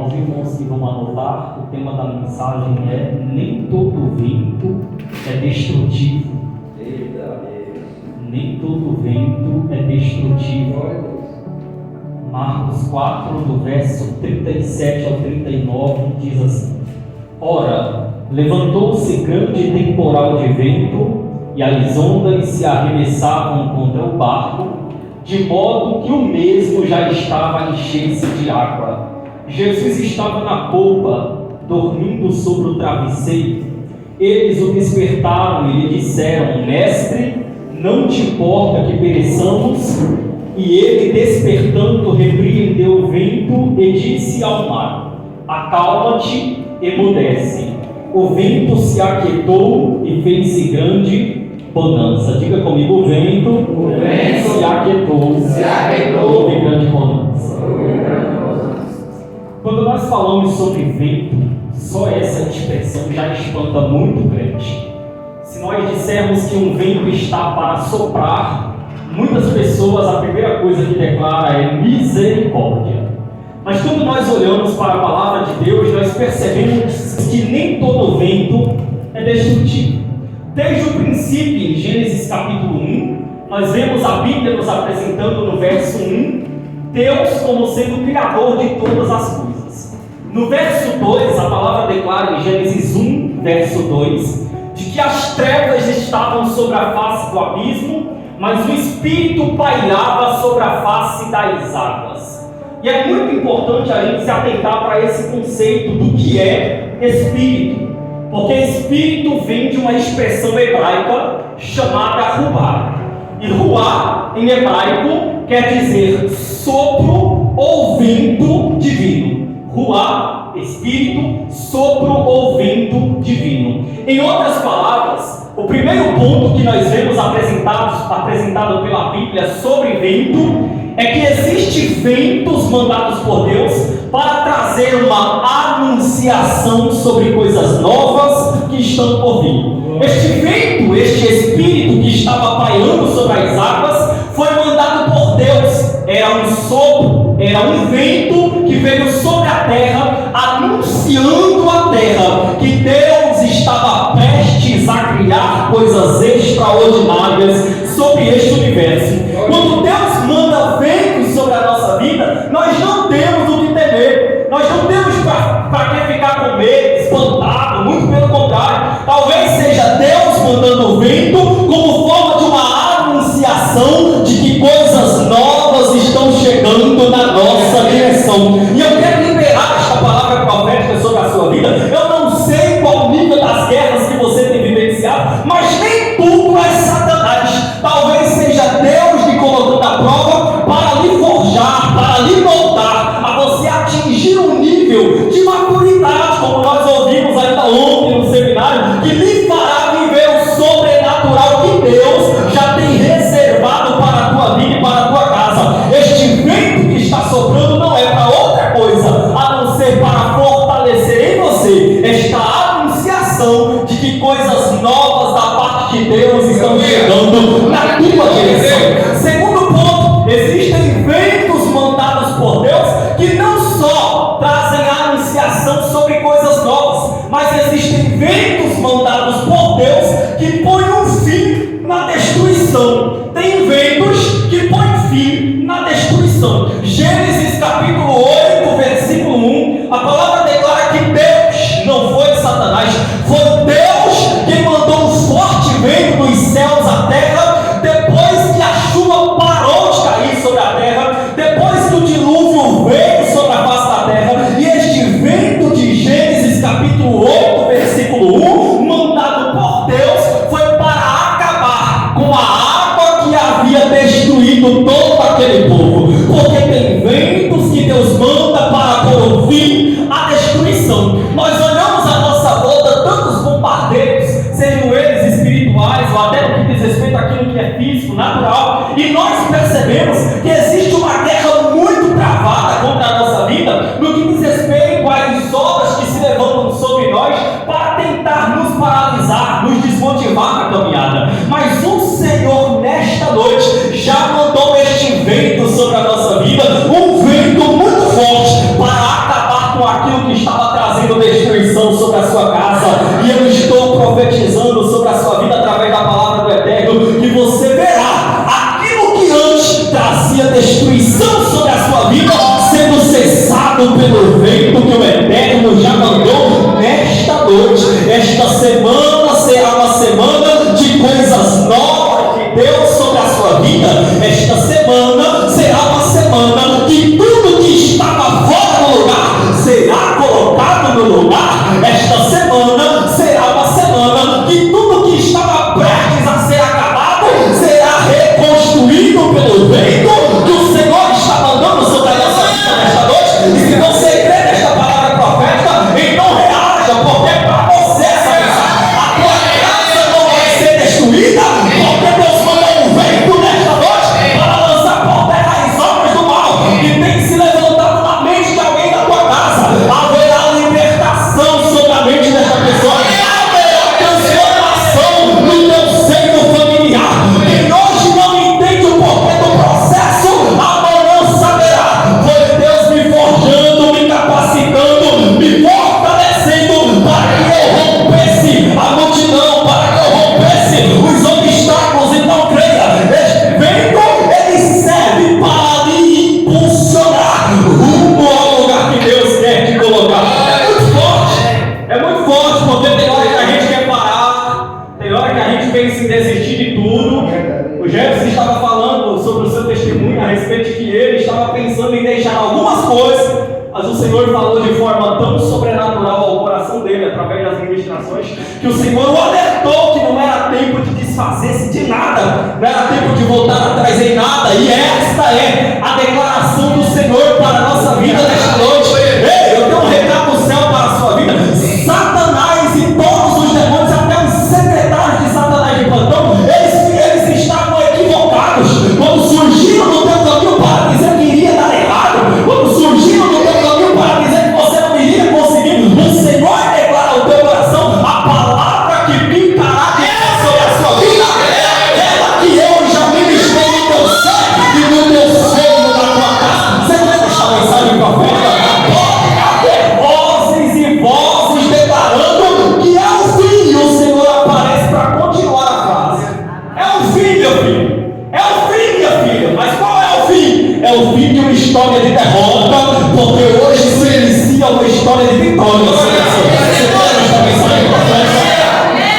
Aos irmãos que vão anotar, o tema da mensagem é: nem todo vento é destrutivo. Nem todo vento é destrutivo. Marcos 4, do verso 37 ao 39, diz assim: Ora, levantou-se grande temporal de vento, e as ondas se arremessavam contra o barco, de modo que o mesmo já estava a encher-se de água. Jesus estava na polpa, dormindo sobre o travesseiro. Eles o despertaram e lhe disseram: Mestre, não te importa que pereçamos? E ele, despertando, repreendeu o vento e disse ao mar: Acalma-te, emudece. O vento se aquietou e fez-se grande bonança. Diga comigo: o vento se aquietou e fez grande bonança. Quando nós falamos sobre vento, só essa expressão já espanta muito crente. Se nós dissermos que um vento está para soprar, muitas pessoas, a primeira coisa que declara é misericórdia. Mas quando nós olhamos para a palavra de Deus, nós percebemos que nem todo vento é destrutivo. Desde o princípio, em Gênesis capítulo 1, nós vemos a Bíblia nos apresentando no verso 1, Deus como sendo o criador de todas as coisas. No verso 2, a palavra declara em Gênesis 1, verso 2, de que as trevas estavam sobre a face do abismo, mas o Espírito pairava sobre a face das águas. E é muito importante a gente se atentar para esse conceito do que é Espírito, porque Espírito vem de uma expressão hebraica chamada ruá. E ruá, em hebraico, quer dizer sopro ou vento divino. Ruá, Espírito, sopro ou vento divino. Em outras palavras, o primeiro ponto que nós vemos apresentado pela Bíblia sobre vento é que existem ventos mandados por Deus para trazer uma anunciação sobre coisas novas que estão por vir. Este vento, este Espírito que estava pairando sobre as águas, foi mandado por Deus. Era um sopro, era um vento que veio sobre a terra, anunciando a terra que Deus estava prestes a criar coisas extraordinárias sobre este universo. Quando Deus manda ventos sobre a nossa vida, nós não temos o que temer, nós não temos para que ficar com medo, espantado, muito pelo contrário. Talvez seja Deus mandando o vento como forma de uma anunciação de que coisas novas estão chegando na nossa direção. E eu quero liberar esta palavra profética sobre a sua vida. Eu não sei qual o nível das guerras que você tem vivenciado, mas nem tudo é Satanás. Talvez seja Deus lhe colocando à prova para lhe forjar, para lhe moldar, a você atingir um nível de maturidade, como nós ouvimos ainda ontem no seminário, que lhe fará viver o sobrenatural que Deus já tem reservado para a tua vida e para a tua casa. Este vento que está soprando não é para outra coisa, a não ser para fortalecer em você esta anunciação de que coisas novas da parte de Deus estão chegando na tua direção. Segundo ponto, existem ventos mandados por Deus que não só trazem a anunciação sobre coisas novas, mas existem ventos mandados por Deus que põem um fim na destruição. Tem ventos que põem fim na destruição. Gênesis capítulo 8, versículo 1, a palavra declara que Deus, não foi Satanás, foi Deus quem mandou um forte vento dos céus à terra, depois que a chuva parou de cair sobre a terra, depois que o dilúvio veio sobre a face da terra. E este vento de Gênesis capítulo 8, versículo 1, mandado por Deus, foi para acabar com a água que havia destruído todo aquele povo. Porque tem ventos que Deus manda para pôr fim à destruição. Nós olhamos à nossa volta tantos bombardeiros, sejam eles espirituais ou até no que diz respeito àquilo que é físico, natural, e nós percebemos que existe uma guerra muito travada contra a nossa vida no que diz respeito às obras que se levantam sobre nós para tentar nos paralisar, nos desmotivar na caminhada. Mas o Senhor nesta noite já mandou este vento sobre a nossa vida, um vento muito forte para acabar com a aquilo que estava trazendo destruição sobre a sua casa. E eu estou profetizando sobre a sua vida através da palavra do Eterno, que você verá aquilo que antes trazia destruição sobre a sua vida sendo cessado pelo vento que o Eterno já mandou nesta noite. Esta semana será uma semana de coisas novas de Deus sobre a sua vida. Esta semana será uma semana que tudo que estava fora do lugar será colocado no lugar. Esta semana será uma semana que tudo que estava prestes a ser acabado será reconstruído pelo vento que o Senhor está mandando sobre a nossa vida nesta noite. E se você crê nesta palavra profética, então reaja, porque para você essa mensagem, a tua casa não vai ser destruída, porque Deus mandou um vento nesta noite para lançar por terra as obras do mal que tem se levantado na mente de alguém da tua casa. Haverá libertação sobre a mente desta pessoa, haverá transformação no teu seio familiar. Quem hoje não entende o porquê do processo, amanhã saberá. Foi Deus me forjando, me capacitando, me fortalecendo para que eu rompesse a multidão, para que eu rompesse os obstáculos. Então creia, este vento ele serve para lhe impulsionar rumo ao lugar que Deus quer te colocar. É muito forte, porque tem hora que a gente quer parar, tem hora que a gente pensa em desistir de tudo. O Jefferson estava falando sobre o seu testemunho a respeito de que ele estava pensando em deixar algumas coisas, mas o Senhor falou de forma tão sobrenatural ao coração dele, através das ministrações, que o Senhor o alertou que não era tempo de desfazer-se de nada, não era tempo de voltar atrás em nada. E esta é a declaração do Senhor para a nossa vida nesta noite. Ei, eu tenho um recado do céu para a sua vida. Satanás e todos os demônios, até os secretários de Satanás de plantão, eles estavam equivocados quando surgiram no teu caminho para dizer que iria dar errado, quando surgiram no teu caminho para dizer que você não iria conseguir. O Senhor declara ao teu coração: a palavra que pintará de pé sobre a sua vida é aquela que eu já ministrei no teu ser e no teu seio da tua casa. Você não vai deixar a mensagem profética? Pode haver vozes e vozes declarando que é o fim, e o Senhor aparece para continuar a frase. É o fim, meu filho. É o fim, minha filha. Mas qual é o fim? É o fim de uma história de derrota, porque hoje se inicia uma história de vitória.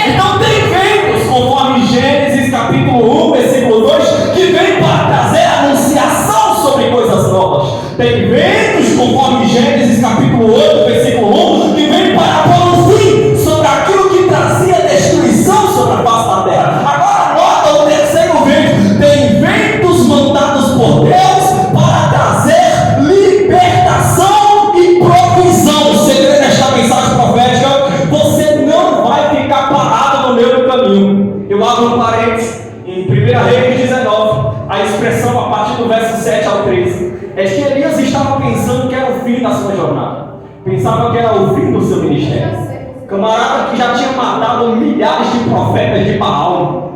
Então tem ventos, conforme Gênesis capítulo 1, versículo 2, que vem para trazer anunciação sobre coisas novas. Tem ventos, conforme Gênesis capítulo 8, versículo 1, que vem para pôr um fim sobre aquilo que trazia destruição sobre a face da terra. Agora nota o terceiro vento. Tem ventos mandados por Deus para trazer libertação e provisão. Você crê nesta mensagem profética? Você não vai ficar parado no meio do caminho. Eu abro um parênteses em 1 Reis 19, a expressão a partir do verso 7 ao 13 é que Elias estava pensando que era o fim da sua jornada, pensava que era o fim do seu ministério. Camarada que já tinha matado milhares de profetas de Baal,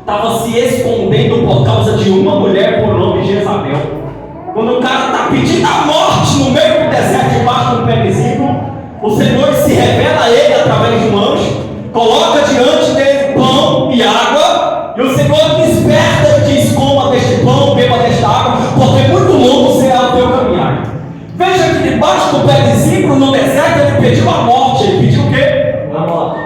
estava se escondendo por causa de uma mulher por nome Jezabel. Quando o cara está pedindo a morte no meio do deserto, debaixo do pé de zimbro, o Senhor se revela a ele através de um anjo, coloca diante dele pão e água, e o Senhor desperta e diz: coma deste pão, beba desta água, porque muito longo será o teu caminhar. Veja que debaixo do pé de zimbro, no deserto, ele pediu a morte. Ele pediu o quê?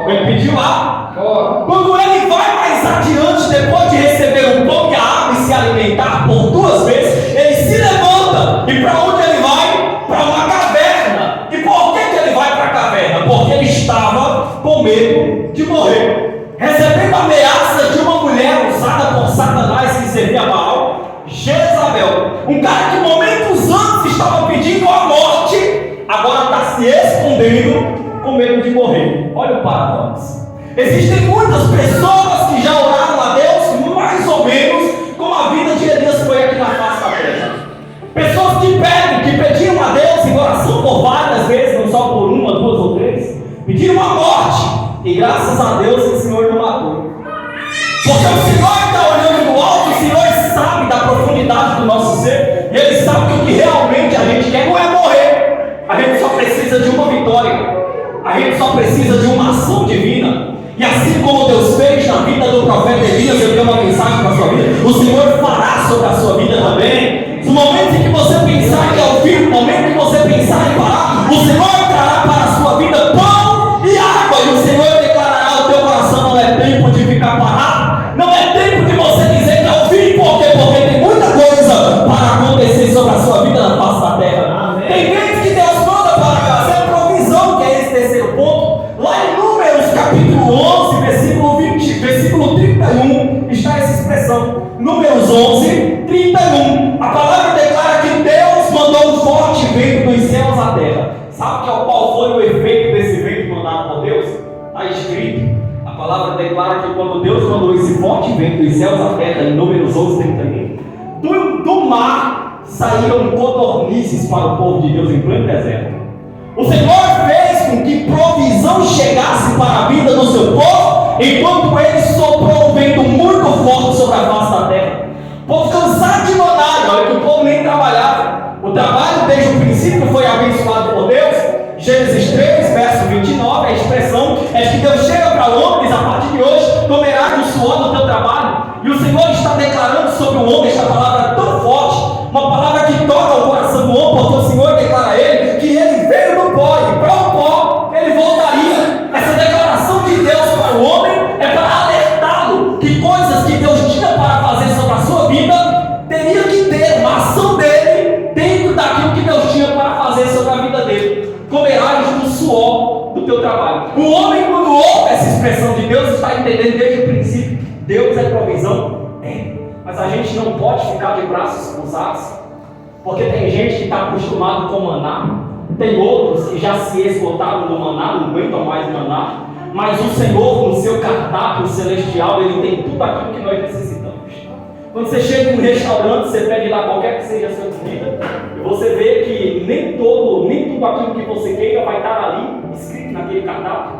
Ele pediu a morte. Quando ele vai mais adiante, depois de receber o pão e a água e se alimentar por 2 vezes, ele se levanta. E para onde ele vai? Para uma caverna. E por que ele vai para a caverna? Porque ele estava com medo de morrer, recebendo ameaças de uma mulher usada por Satanás que servia a Baal, Jezabel. Um cara que momentos antes estava pedindo a morte, agora está se escondendo com medo de morrer. Olha o paradoxo. Existem muitas pessoas que já oraram a Deus mais ou menos como a vida de Elias foi aqui na face da terra. Pessoas que pedem, que pediam a Deus em oração por várias vezes, não só por 1, 2 ou 3, pediram a morte, e graças a Deus o Senhor não matou. Porque o Senhor está olhando do alto, o Senhor sabe da profundidade do nosso ser, e Ele sabe que o que realmente a gente quer não é morrer, a gente só precisa de uma vitória, a gente só precisa de uma ação divina. E assim como Deus fez na vida do profeta Elias, eu tenho uma mensagem para a sua vida, o Senhor fará sobre a sua vida também. No momento em que você pensar em ouvir, no momento que você pensar em parar, o Senhor trará para a sua vida pão e água, e o Senhor declarará ao teu coração: não é tempo de ficar parado, não é tempo de você dizer que eu vim, porque tem muita coisa para acontecer sobre a sua vida na face da terra. Tem vezes que Deus manda para fazer provisão, que é esse terceiro ponto. Lá em Números capítulo 11, versículo 31, está essa expressão. Números 11, 31. A palavra declara que Deus mandou um forte vento dos céus à terra. Sabe qual foi o efeito desse vento mandado por Deus? Está escrito. A palavra declara que quando Deus mandou esse forte vento dos céus à terra, em Números 11, 31, do mar saíram codornizes para o povo de Deus em pleno deserto. O Senhor fez com que provisão chegasse para a vida do seu povo, enquanto ele soprou um vento muito forte sobre a face da terra. O povo cansado de mandar, olha que o povo nem trabalhava. O trabalho desde o princípio foi abençoado por Deus. Gênesis 3, verso 29, a expressão é que Deus chega para o homem e diz: a partir de hoje comerás do suor do teu trabalho. E o Senhor está declarando sobre o homem esta palavra tão forte, uma palavra que toca o coração do homem, porque o Senhor declara a ele que ele veio do pó e para o pó ele voltaria. Essa declaração de Deus para o homem é para alertá-lo que coisas que Deus tinha para fazer sobre a sua vida teria que ter uma ação dele dentro daquilo que Deus tinha para fazer sobre a vida dele. Comerás do suor do teu trabalho. O homem, quando ouve essa expressão de Deus, está entendendo desde o princípio: Deus é provisão? É. Mas a gente não pode ficar de braços cruzados, porque tem gente que está acostumado com maná, tem outros que já se esgotaram do maná, não aguentam mais maná, mas o Senhor, no seu cardápio celestial, Ele tem tudo aquilo que nós necessitamos. Quando você chega em um restaurante, você pede lá qualquer que seja a sua comida, e você vê que nem tudo aquilo que você queira vai estar ali, escrito naquele cardápio,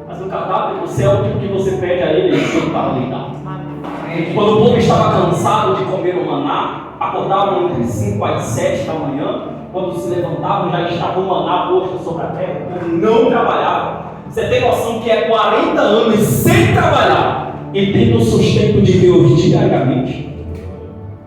mas no cardápio do céu, tudo que você pede a Ele, Ele tem para lhe dar. Quando o povo estava cansado de comer o maná, acordavam entre 5 às 7 da manhã, quando se levantavam já estava o maná posto sobre a terra, não trabalhavam. Você tem noção que é 40 anos sem trabalhar e tendo o sustento de Deus diariamente?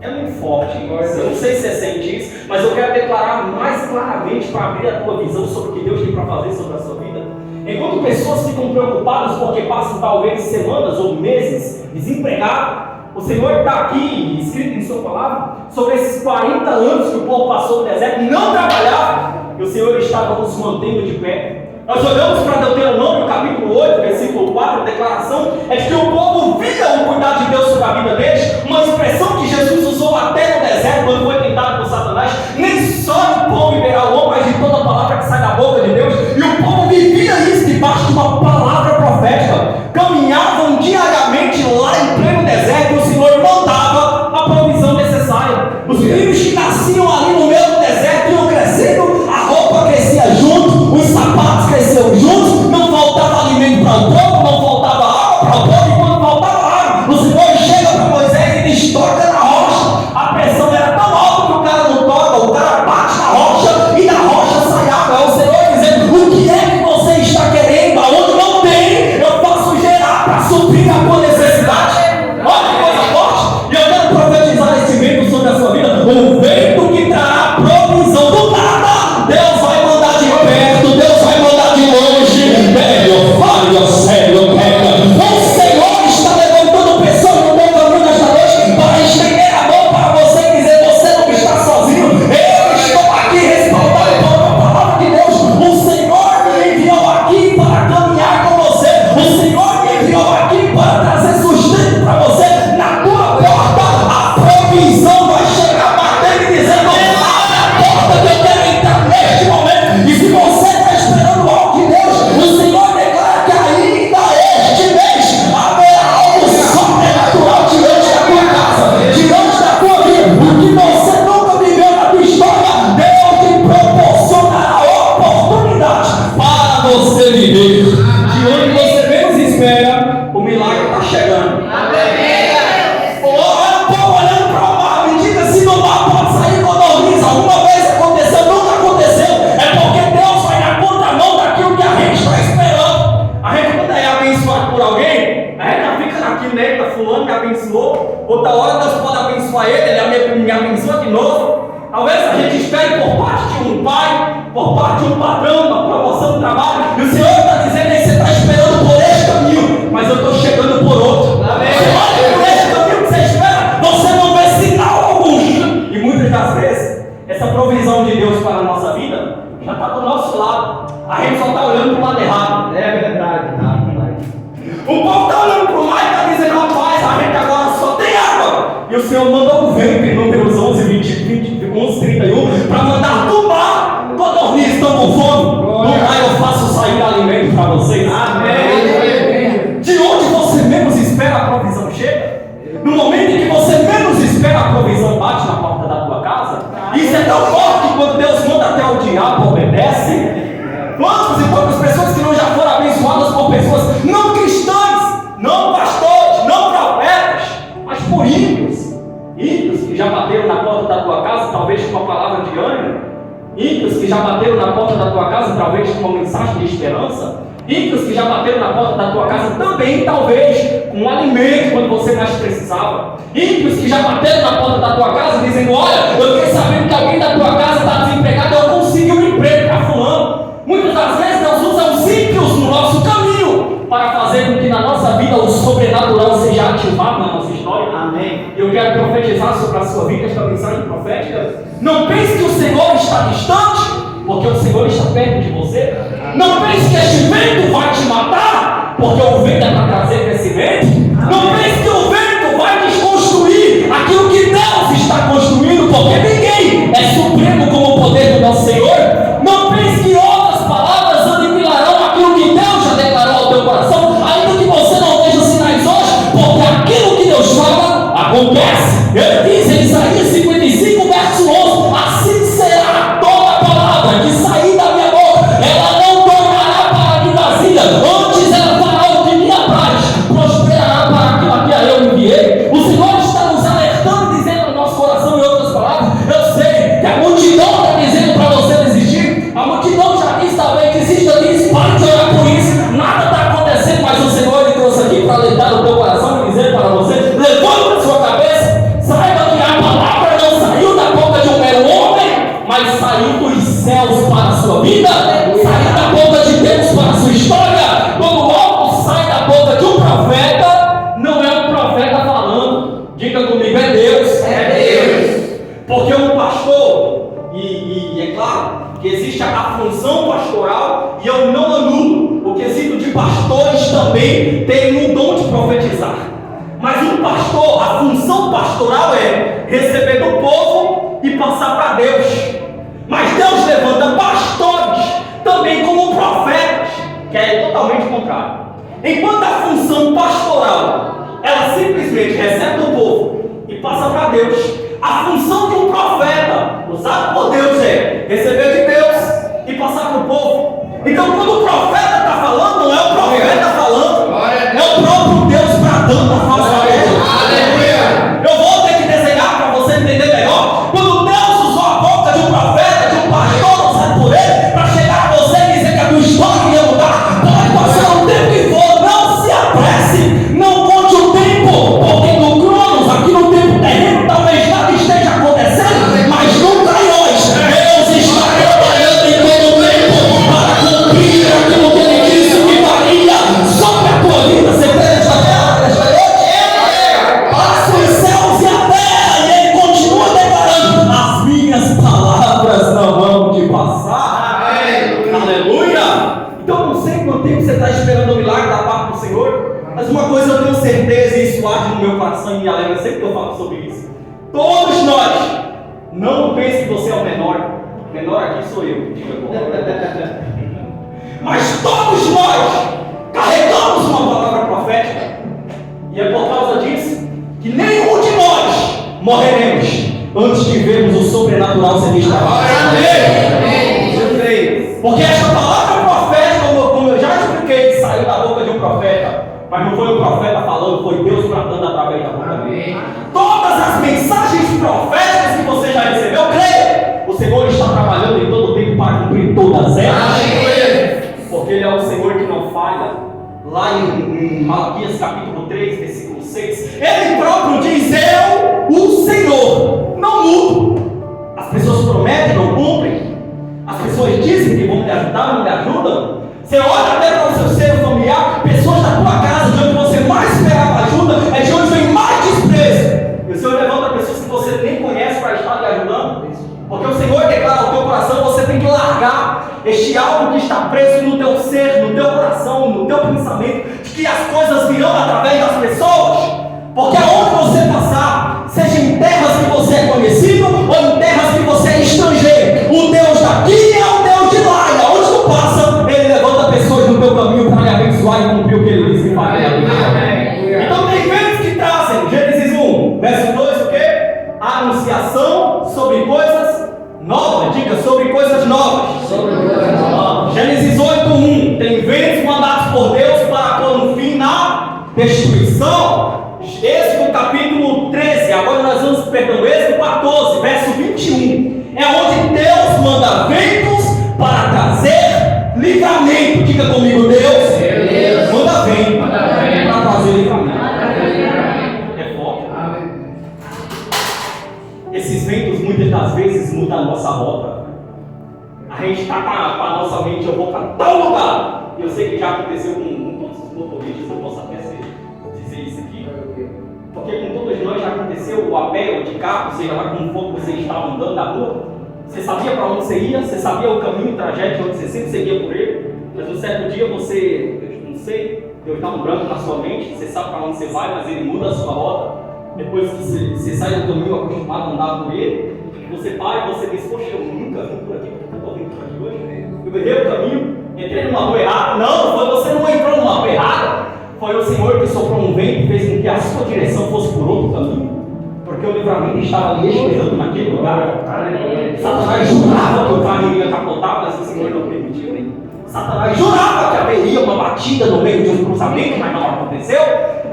É muito forte, eu não sei se você sente isso, mas eu quero declarar mais claramente para abrir a tua visão sobre o que Deus tem para fazer sobre a sua vida. Enquanto pessoas ficam preocupadas porque passam talvez semanas ou meses desempregados, o Senhor está aqui, escrito em sua palavra, sobre esses 40 anos que o povo passou no deserto, não trabalhava, e o Senhor estava nos mantendo de pé. Nós olhamos para Deuteronômio, capítulo 8, versículo 4, a declaração é de que o povo via o cuidado de Deus sobre a vida deles, uma expressão que Jesus usou até no deserto, quando foi tentado por Satanás: nem só de pão viverá o homem, mas de toda palavra que sai da boca de Deus. E o povo vivia isso debaixo de uma palavra profética, caminhavam diariamente lá em pleno deserto, e o Senhor mandava a provisão necessária. Os filhos que nasciam ali no meio do deserto iam crescendo, a roupa crescia junto, os sapatos cresciam juntos, não faltava alimento para o povo, não faltava água para o povo, e quando faltava água, o Senhor chega para Moisés e diz: toca na rocha. A pressão era tão alta que o cara não toca, o cara bate na rocha e da rocha lado. A gente só está olhando para o lado errado. É verdade, O povo está olhando para o lado e está dizendo: rapaz, a gente agora só tem água. E o Senhor mandou o vento em Números 11:31 para mandar tomar codornizes estão com fome. No mar eu faço sair alimento para vocês. Amém. De onde você menos espera, a provisão chega. No momento em que você menos espera, a provisão bate na porta da tua casa. Isso é tão forte que quando Deus manda, até o diabo obedece. Quantas e quantas pessoas que não já foram abençoadas por pessoas não cristãs, não pastores, não profetas, mas por ímpios. Ímpios que já bateram na porta da tua casa, talvez com uma palavra de ânimo. Ímpios que já bateram na porta da tua casa, talvez com uma mensagem de esperança. Ímpios que já bateram na porta da tua casa também, talvez, com um alimento quando você mais precisava. Ímpios que já bateram na porta da tua casa dizendo: olha, eu fiquei sabendo que alguém da tua casa está desempregado, eu consegui um emprego para fulano. Muitas das vezes Deus usa os ímpios no nosso caminho para fazer com que na nossa vida o sobrenatural seja ativado na nossa história. Amém. Eu quero profetizar sobre a sua vida esta mensagem profética. Não pense que o Senhor está distante, porque o Senhor está perto de você. Não pense que este vento vai te matar, porque o vento é para trazer crescimento. Não pense que o vento vai desconstruir aquilo que Deus está construindo, porque ninguém é supremo como o poder do nosso Senhor. Não pense que outras palavras aniquilarão aquilo que Deus já declarou ao teu coração, ainda que você não veja sinais hoje, porque aquilo que Deus fala acontece. Ele diz em Isaías 55, verso 11: assim será toda palavra que sair da minha boca, ela não tornará para mim vazia, antes ela fará o que me apraz, prosperará para aquilo a que eu enviei. O Senhor está nos alertando, dizendo ao nosso coração, em outras palavras: eu sei que a multidão está dizendo para você desistir, a multidão já diz talvez: desista disso, pare de orar por isso, nada está acontecendo, mas o Senhor ele trouxe aqui para alertar o teu coração e dizer para você: levanta a sua cabeça, saiba que a palavra não saiu da boca de um mero homem, mas saiu dos céus para a sua vida, saiu da boca de Deus para a sua história. Quando algo sai da boca de um profeta, não é um profeta falando, diga comigo: é Deus. Porque um pastor, e é claro que existe a função pastoral, e eu não anulo o quesito de pastores também terem o dom de profetizar. Mas um pastor, a função pastoral é receber do povo e passar para Deus. Mas Deus levanta pastores também como profetas, que é totalmente contrário. Enquanto a função pastoral, ela simplesmente recebe do povo e passa para Deus, a função de um profeta, usado por Deus, é receber de Deus e passar para o povo. Então, quando o profeta está falando, não é o profeta falando, é o próprio Deus bradando a face da terra. Eu vou ter que desenhar para você entender melhor. Quando Deus usou a boca de um profeta, de um pastor, usado por ele, para chegar a você e dizer que a tua história ia mudar, pode passar o tempo que for, não se apresse, não conte o tempo, porque no Cronos, aqui no tempo terreno, talvez nada esteja acontecendo, mas nunca é hoje. Deus está trabalhando em todo o tempo para cumprir aquilo que ele disse que faria sobre a tua vida. Você crê nesta terra, nesta noite? Passa os céus e a terra, e ele continua declarando: as minhas palavras não vão te passar. Aleluia! Então, não sei quanto tempo você está esperando o milagre da parte do Senhor, mas uma coisa eu tenho certeza, e isso arde no meu coração e me alegra sempre que eu falo sobre isso. Todos nós, não pense que você é o menor. O menor aqui sou eu, diga agora. Mas todos nós carregamos uma palavra profética, e é por causa disso que nenhum de nós morreremos antes de vermos o sobrenatural ser instalado. Porque esta palavra profética, como eu já expliquei, saiu da boca de um profeta, mas não foi o profeta falando, foi Deus tratando através da boca dele. Todas as mensagens proféticas que você já recebeu, creia, o Senhor está trabalhando em todo o tempo para cumprir todas elas. Porque Ele é o Senhor que não falha. Lá em Malaquias capítulo 3, versículo 6, Ele próprio diz: eu, o Senhor, não mudo. As pessoas prometem, não cumprem. As pessoas dizem que vão me ajudar, não me ajudam. Você olha até para o seu seio familiar, pessoas da tua casa, de onde você mais esperava ajuda, é de onde vem mais desprezo. E o Senhor levanta pessoas que você nem conhece para estar lhe ajudando. Porque o Senhor declara ao teu coração: você tem que largar este algo que está preso no teu ser, no teu coração, no teu pensamento, de que as coisas virão através das pessoas. Porque aonde você passar, seja em terras que você é conhecido ou em terras que você é estrangeiro, o Deus daqui é o Deus de lá, e aonde tu passa, Ele levanta pessoas no teu caminho para lhe abençoar e cumprir o que Ele disse que faria. Então tem ventos que trazem, Gênesis 1, verso 2, o quê? Anunciação sobre coisas novas, diga, sobre coisas novas. Gênesis 8:1, tem ventos mandados por Deus para pôr um fim na destruição. Êxodo capítulo 13, agora nós vamos, Êxodo 14, verso 21, é onde Deus manda ventos para trazer livramento. Diga comigo, Deus manda vento para trazer livramento. É forte. Esses ventos muitas das vezes mudam a nossa rota. A gente está com a nossa mente, eu vou para tal lugar. Eu sei que já aconteceu com todos os motoristas, eu posso até dizer isso aqui. Porque com todos nós já aconteceu a pé ou de carro, seja lá como for que você estava andando na rua. Você sabia para onde você ia, você sabia o caminho, o trajeto onde você sempre seguia por ele. Mas um certo dia você, não sei, Deus dá um branco na sua mente, você sabe para onde você vai, mas ele muda a sua rota. Depois que você sai do caminho acostumado a andar por ele, você para e você diz, poxa, eu nunca vim por aqui, porque eu estou vindo por aqui hoje. Eu errei o caminho, entrei numa rua errada. Não, foi você não entrou numa rua errada. Foi o Senhor que soprou um vento e fez com que a sua direção fosse por outro caminho. Porque o livramento estava ali esperando naquele lugar. Satanás jurava que o carro iria capotar, mas o Senhor não permitiu. Satanás jurava que haveria uma batida no meio de um cruzamento, mas não aconteceu.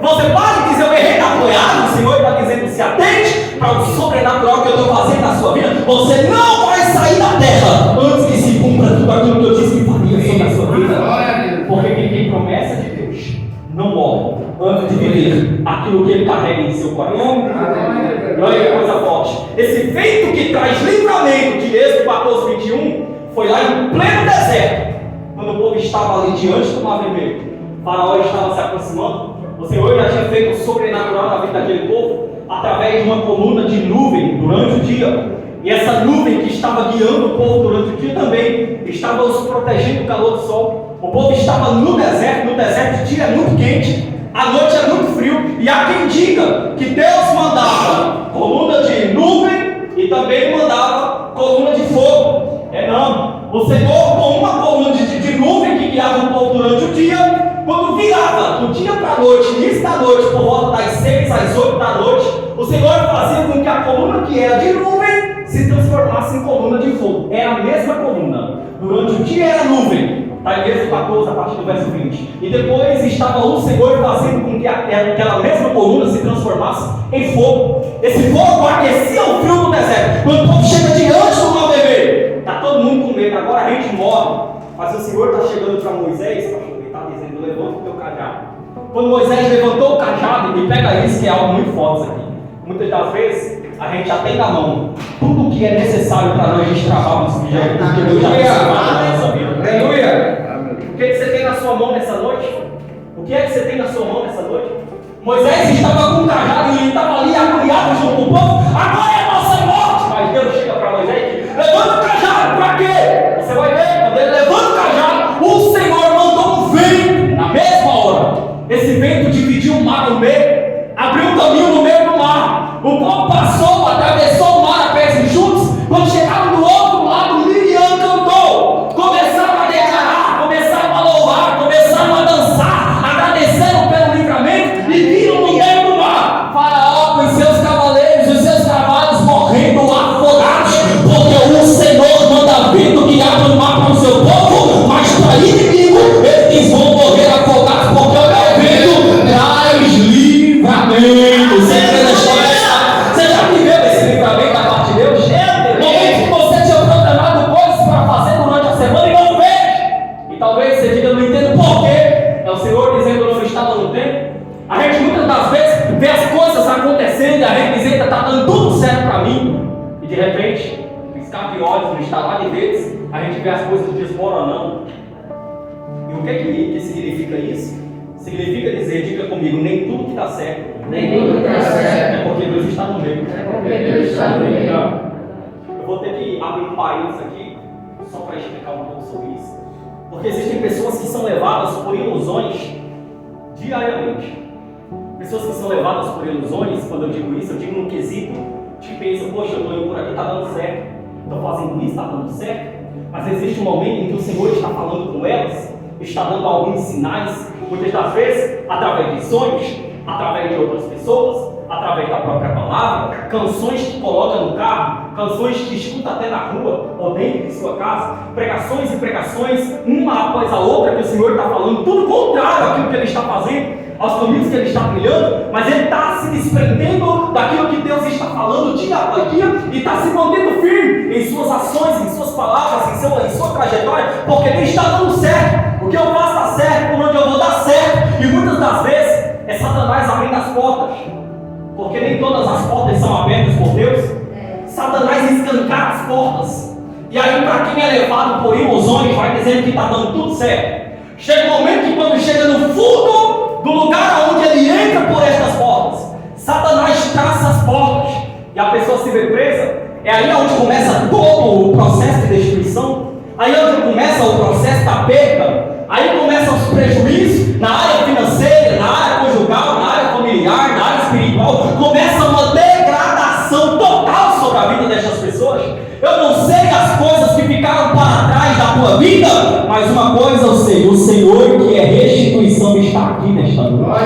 Você pode dizer, eu errei na goiaba, o Senhor está dizendo, se atente para o sobrenatural que eu estou fazendo na sua vida. Você não vai sair da terra antes que se cumpra tudo aquilo que eu disse que faria sobre a sua vida. Porque quem tem promessa de Deus não morre antes de viver aquilo que ele carrega em seu coração. E olha que coisa forte. Esse vento que traz livramento de Êxodo 14:21 foi lá em pleno deserto, quando o povo estava ali diante do Mar Vermelho. O faraó estava se aproximando. O Senhor já tinha feito o sobrenatural na vida daquele povo através de uma coluna de nuvem durante o dia. E essa nuvem que estava guiando o povo durante o dia também estava os protegendo do calor do sol. O povo estava no deserto o dia é muito quente, à noite é muito frio. E há quem diga que Deus mandava coluna de nuvem e também mandava coluna de fogo. Não, o Senhor com uma coluna de nuvem que guiava o povo durante o dia, quando virava do dia para a noite, início da noite, por volta das 6 às 8 da noite, o Senhor fazia com que a coluna que era de nuvem se transformasse em coluna de fogo. Era a mesma coluna. Durante o dia era nuvem. Está em Êxodo 14, a partir do verso 20. E depois estava o Senhor fazendo com que aquela mesma coluna se transformasse em fogo. Esse fogo aquecia o frio do deserto. Quando o povo chega diante do Mar Vermelho, está todo mundo com medo, agora a gente morre. Mas o Senhor está chegando para Moisés, ele está dizendo, levanta o teu cajado. Quando Moisés levantou o cajado, e pega isso que é algo muito forte aqui. Muitas das vezes, a gente já tem na mão tudo o que é necessário para nós destravarmos o que Deus já fez na nossa vida. Aleluia! O que é que você tem na sua mão nessa noite? O que é que você tem na sua mão nessa noite? Moisés estava com um cajado e ele estava ali agoniado junto com o povo. Agora é a nossa morte! Mas Deus chega para Moisés e diz, levanta o cajado, para quê? Você vai ver, quando ele levanta o cajado, o Senhor mandou um vento na mesma hora. Esse vento dividiu o mar no meio, abriu um caminho no meio do mar. O povo passou, atravessou o mar a pés enxutos. Quando chegaram do outro lado, Miriam cantou. Começaram a declarar, começaram a louvar, começaram a dançar, agradeceram pelo livramento e viram no meio do mar Faraó com os seus cavaleiros, os seus cavalos morrendo afogados, porque o Senhor manda vento que abre o mar para o seu povo, mas para inimigo eles vão morrer afogados, porque o meu vento traz livramento. Você já viveu esse livramento da parte de Deus? Momentos que você tinha programado coisas para fazer durante a semana e não fez. E talvez você diga, não entendo porquê. É o Senhor dizendo, eu não estava no tempo. A gente muitas das vezes vê as coisas acontecendo e a gente diz, está dando tudo certo para mim. E de repente, no piscar de olhos, no estalar de dedos, a gente vê as coisas desmoronando. E o que significa isso? Significa dizer, diga comigo, nem tudo que dá certo. Nem tudo que dá certo. É porque Deus está no meio. É porque Deus está no meio. Eu vou ter que abrir um parênteses aqui só para explicar um pouco sobre isso. Porque existem pessoas que são levadas por ilusões diariamente. Pessoas que são levadas por ilusões, quando eu digo isso, eu digo no quesito de pensa, poxa, eu estou indo por aqui, está dando certo. Estou fazendo isso, está dando certo. Mas existe um momento em que o Senhor está falando com elas, está dando alguns sinais, muitas das vezes, através de sonhos, através de outras pessoas, através da própria palavra, canções que coloca no carro, canções que escuta até na rua ou dentro de sua casa, pregações e pregações, uma após a outra, que o Senhor está falando, tudo contrário àquilo que Ele está fazendo, aos caminhos que Ele está trilhando, mas Ele está se desprendendo daquilo que Deus está falando dia após dia e está se mantendo firme em suas ações, em suas palavras, em sua trajetória, porque Ele está dando certo. O que eu faço está certo, por onde eu vou dar certo, e muitas das vezes é Satanás abrindo as portas, porque nem todas as portas são abertas por Deus. Satanás escancara as portas, e aí para quem é levado por ilusões vai dizendo que está dando tudo certo. Chega um momento que quando chega no fundo do lugar onde ele entra por estas portas, Satanás traça as portas e a pessoa se vê presa. É aí onde começa todo o processo de destruição, aí onde começa o processo da perda, aí começam os prejuízos na área financeira, na área conjugal, na área familiar, na área espiritual. Começa uma degradação total sobre a vida destas pessoas. Eu não sei as coisas que ficaram para trás da tua vida, mas uma coisa eu sei: o Senhor que é restituição está aqui nesta noite.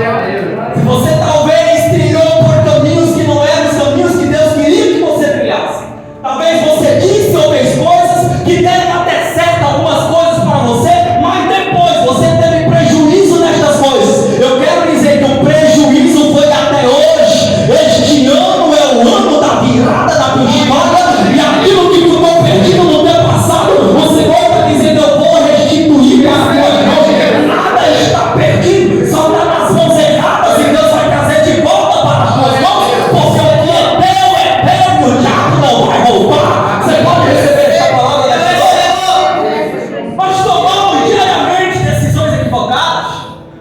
Se você talvez trilhou por caminhos que não eram os caminhos que Deus queria que você trilhasse, talvez você disse ou fez coisas que deram até certo algumas coisas para você, mas depois você teve prejuízo nestas coisas. Eu quero dizer que o prejuízo foi até hoje. Este ano é o ano da virada da tua história, e aquilo que ficou perdido no teu passado, o Senhor está dizendo: eu vou restituir para a tua mão. Nada está perdido, só está nas mãos erradas, e Deus vai trazer de volta para as tuas mãos, porque o que é teu, o diabo não vai roubar. Você pode receber esta palavra dessa noite? Nós tomamos diariamente decisões equivocadas,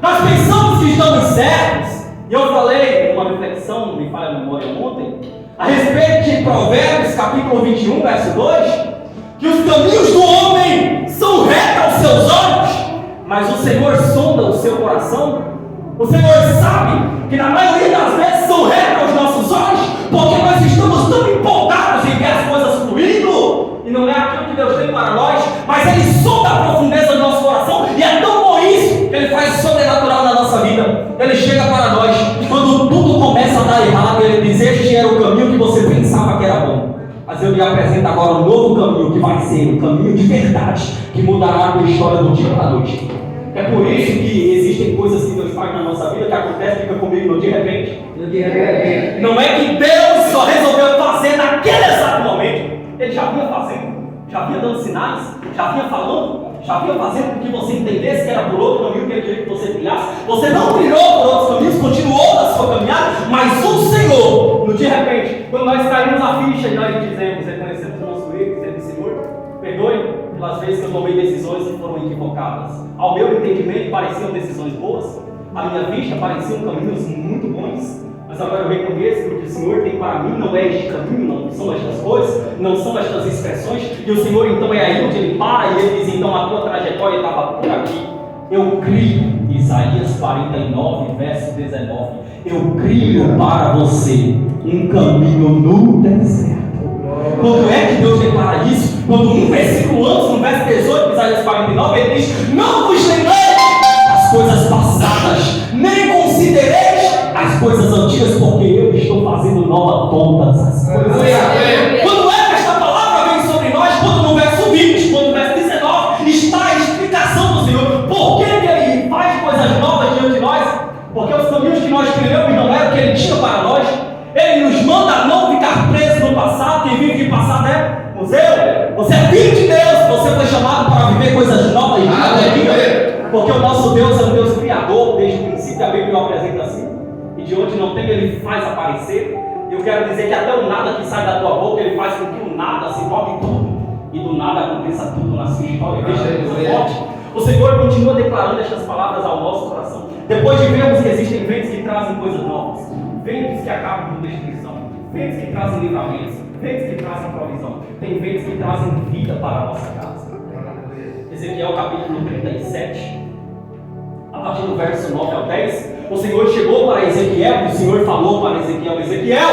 nós pensamos que estamos certos, e eu falei numa reflexão, me falha a memória ontem, a respeito de Provérbios capítulo 21, verso 2, que os caminhos do homem são retos aos seus olhos, mas o Senhor sonda o seu coração. O Senhor sabe que na maioria das vezes são retos aos nossos olhos, porque nós estamos tão empolgados em ver as coisas fluindo, e não é aquilo que Deus tem para nós, mas Ele sonda a profundeza do nosso coração, e é tão bom isso, que Ele faz sobrenatural na nossa vida. Ele chega para nós, quando tudo começa a dar errado, Ele diz: este era o caminho que você pensava que era bom, mas eu lhe apresento agora um novo caminho, que vai ser um caminho de verdade, que mudará a tua história do dia para a noite. É por isso que existem coisas que Deus faz na nossa vida, que acontece, fica comigo no de repente. Não é que Deus só resolveu fazer naquele exato momento. Ele já vinha fazendo, já vinha dando sinais, já vinha falando, já vinha fazendo com que você entendesse que era por outro caminho que Ele queria que você trilhasse. Você não trilhou por outros caminhos, continuou na sua caminhada, mas o Senhor, no de repente, quando nós caímos a ficha e nós dizemos, reconhecemos o nosso erro, dizendo: Senhor, perdoe pelas vezes que eu tomei decisões que foram equivocadas. Ao meu entendimento pareciam decisões boas, à minha vista pareciam caminhos muito bons, mas agora eu reconheço que o que o Senhor tem para mim não é este caminho, não são estas coisas, não são estas expressões, e o Senhor então é aí onde Ele para, e Ele diz: então a tua trajetória estava por aqui. Eu crio, Isaías 49, verso 19, eu crio para você um caminho no deserto. Quando é que Deus declara isso? Quando um versículo antes, no verso 18 de Isaías 49, Ele diz: não vos lembreis das coisas passadas, nem considereis as coisas antigas, porque eu estou fazendo nova todas as coisas. Quando é que esta palavra vem sobre nós? Quando no verso 20, quando no verso 19 está a explicação do Senhor. Por que Ele faz coisas novas diante de nós? Porque os caminhos que nós trilhamos não eram o que Ele tinha para nós. Ele nos manda a não ficar preso no passado. Quem vive de passado é museu. Você é filho de Deus, você foi chamado para viver coisas novas dia a dia. Porque o nosso Deus é um Deus criador. Desde o princípio a Bíblia o apresenta assim, e de onde não tem Ele faz aparecer. E eu quero dizer que até o nada que sai da tua boca, Ele faz com que o nada se torne tudo, e do nada aconteça tudo na sua história. Deixa Deus forte. O Senhor continua declarando estas palavras ao nosso coração. Depois de vermos que existem ventos que trazem coisas novas, ventos que acabam com destruição, ventos que trazem livramentos, ventos que trazem provisão, tem ventos que trazem vida para a nossa casa. Ezequiel capítulo 37, a partir do verso 9 ao 10, o Senhor chegou para Ezequiel e o Senhor falou para Ezequiel: Ezequiel,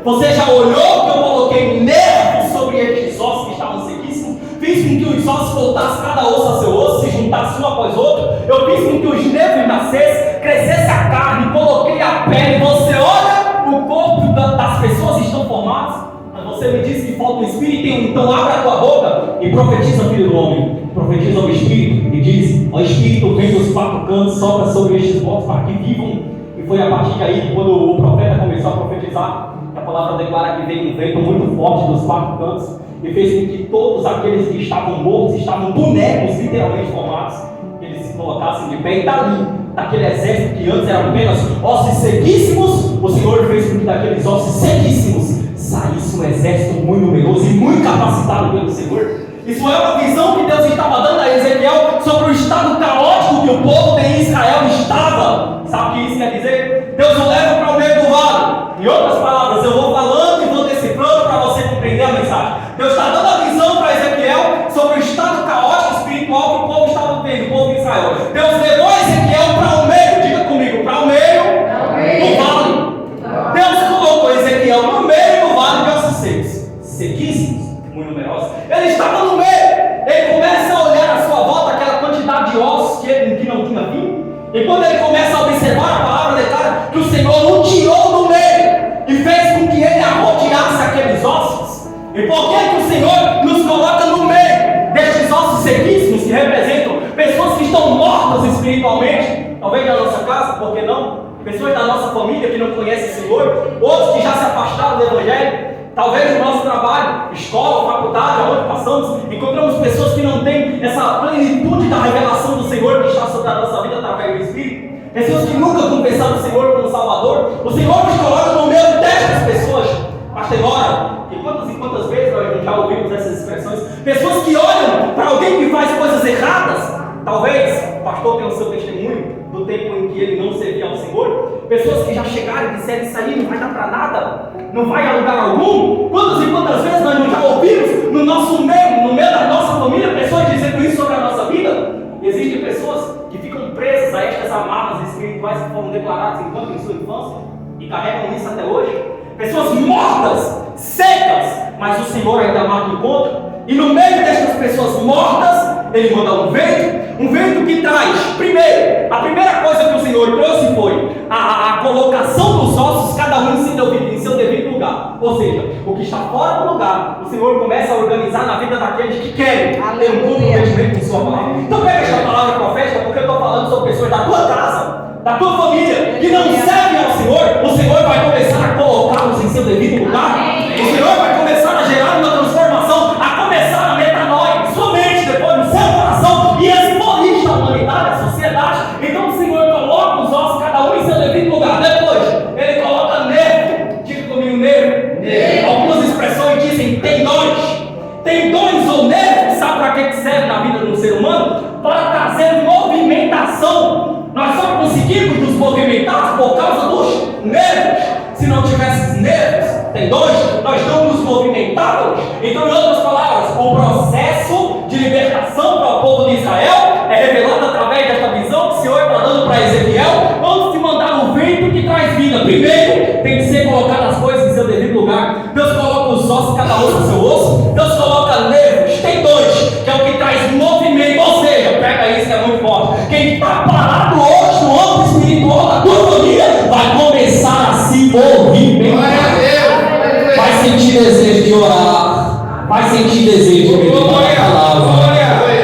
você já olhou que eu coloquei nervos sobre estes ossos que estavam sequíssimos? Fiz com que os ossos voltassem cada osso a seu osso, se juntassem um após outro. Eu fiz com que os nervos nascessem, crescesse a carne, coloquei a pele. Você olha, o corpo das pessoas estão formados, mas você me diz que falta um espírito. Então abre a tua boca e profetiza, filho do homem. Profetiza ao espírito e diz: ó espírito, vem dos quatro cantos, sopra sobre estes mortos para que vivam. E foi a partir daí que, quando o profeta começou a profetizar, a palavra declara que veio um vento muito forte dos quatro cantos e fez com que todos aqueles que estavam mortos, estavam bonecos literalmente formados, que eles se colocassem de pé. E dali, daquele exército que antes eram apenas ossos sequíssimos, o Senhor fez com que daqueles ossos sequíssimos saísse um exército muito numeroso e muito capacitado pelo Senhor. Isso é uma visão que Deus estava dando a Ezequiel sobre o estado caótico que o povo de Israel estava. Sabe o que isso quer dizer? Deus o leva para o meio do vale. Em outras palavras, eu vou falando e vou decifrando para você compreender a mensagem. Deus está dando a visão para Ezequiel sobre o estado caótico espiritual que o povo estava vivendo, o povo de Israel. Deus levou Ezequiel para o meio, diga comigo, para o meio do vale. Deus colocou Ezequiel no meio do vale de ossos secos, sequíssimos, muito numerosos. Ele estava no meio. Ele começa a olhar à sua volta aquela quantidade de ossos que não tinha fim. E quando ele começa a observar, a palavra declara que o Senhor o tirou do meio e fez com que ele arrodeasse aqueles ossos. E por que o Senhor nos coloca no meio destes ossos sequíssimos que representam pessoas que estão mortas espiritualmente? Talvez na nossa casa, por que não? Pessoas da nossa família que não conhecem o Senhor, outros que já se afastaram do Evangelho. Talvez no nosso trabalho, escola, faculdade, aonde passamos, encontramos pessoas que não têm essa plenitude da revelação do Senhor que está sobre a nossa vida através do Espírito. Pessoas que nunca confessaram o Senhor como Salvador. O Senhor nos coloca no meio destas pessoas. Mas tem hora, e quantas vezes nós já ouvimos essas expressões, pessoas que olham para alguém que faz coisas erradas. Talvez o pastor tenha o seu testemunho do tempo em que ele não servia ao Senhor. Pessoas que já chegaram e disseram: isso aí não vai dar para nada, não vai a lugar algum. Quantas e quantas vezes nós não já ouvimos no nosso meio, no meio da nossa família, pessoas dizendo isso sobre a nossa vida? Existem pessoas que ficam presas a estas amarras espirituais que foram declaradas enquanto em sua infância e carregam isso até hoje. Pessoas mortas, secas, mas o Senhor ainda marca o encontro. E no meio destas pessoas mortas, Ele manda um vento que traz, primeiro, a primeira coisa que o Senhor trouxe foi a colocação dos ossos, cada um em seu devido lugar. Ou seja, o que está fora do lugar, o Senhor começa a organizar na vida daqueles que querem ter um comprometimento com sua palavra. Então pega esta palavra profética, porque eu estou falando sobre pessoas da tua casa, da tua família, que não servem ao Senhor. O Senhor vai começar a colocá-los em seu devido lugar. O Senhor vai começar a gerar uma transformação, a começar a metanoia, somente depois no seu coração, e expor isso à humanidade, à sociedade. Então o Senhor coloca os ossos, cada um em seu devido lugar. Depois, Ele coloca nervo, diga comigo, nervo. Algumas expressões dizem tendões. Tendões ou nervos, sabe para que serve na vida do ser humano? Para trazer movimentação. Nós só conseguimos nos movimentar por causa dos nervos. Se não tivesse nervos, tendões, nós não nos movimentávamos. Então, em outras palavras, o processo de libertação para o povo de Israel é revelado através desta visão que o Senhor está dando para Ezequiel. Vamos te mandar um vento que traz vida. Primeiro, tem que ser colocadas as coisas em seu devido lugar. Deus coloca os ossos, cada osso no seu osso. Deus coloca nervos, tendões, que é o que traz movimento. Ou seja, pega isso que é muito forte. Quem está parado hoje no âmbito espiritual da tua família vai começar a se movimentar. Vai sentir desejo de orar, vai sentir desejo de meditar a palavra.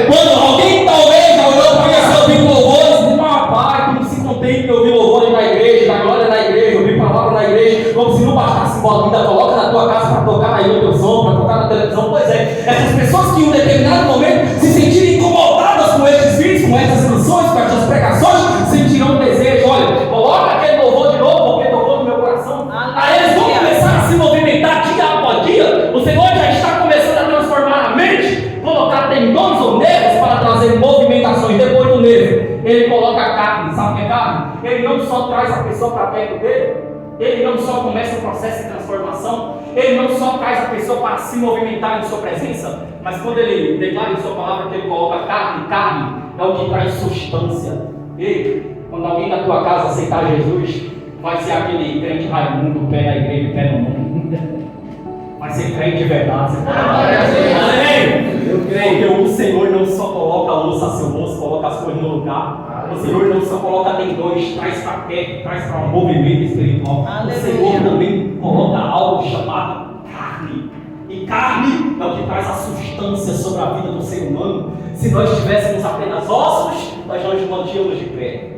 Quando alguém talvez já olhou para esse ouvir louvores e disse: rapaz, tu não se contente que eu ouvi louvores na igreja, da glória na igreja, ouvir palavra na igreja, como se não bastasse bola, ainda coloca na tua casa para tocar aí o teu som, para tocar na televisão. Pois é, essas pessoas que em um determinado momento se sentirem incomodadas com esses vídeos, com essas canções, com essas pregações, sentirão um desejo. Olha, coloca aquele louvor de novo, porque tocou no meu coração. Aí eles vão começar a se movimentar dia após dia. O Senhor já está começando a transformar a mente, colocar tendões ou nervos para trazer movimentações. Depois do nervo, Ele coloca a carne. Sabe o que é carne? Ele não só traz a pessoa para perto dele, Ele não só começa o processo de transformação, Ele não só traz a pessoa para se movimentar em sua presença, mas quando ele declara em sua palavra que ele coloca carne é o que traz substância. E quando alguém na tua casa aceitar Jesus, vai ser aquele crente Raimundo, pé na igreja e pé no mundo. Vai ser crente de verdade. Amém? Porque o Senhor não só coloca a osso a seu osso, coloca as coisas no lugar. O Senhor não só coloca tendões, traz para perto, traz para um movimento espiritual. O Senhor também coloca algo chamado carne. E carne é o que traz a substância sobre a vida do ser humano. Se nós tivéssemos apenas ossos, nós não nos mantínhamos de pé.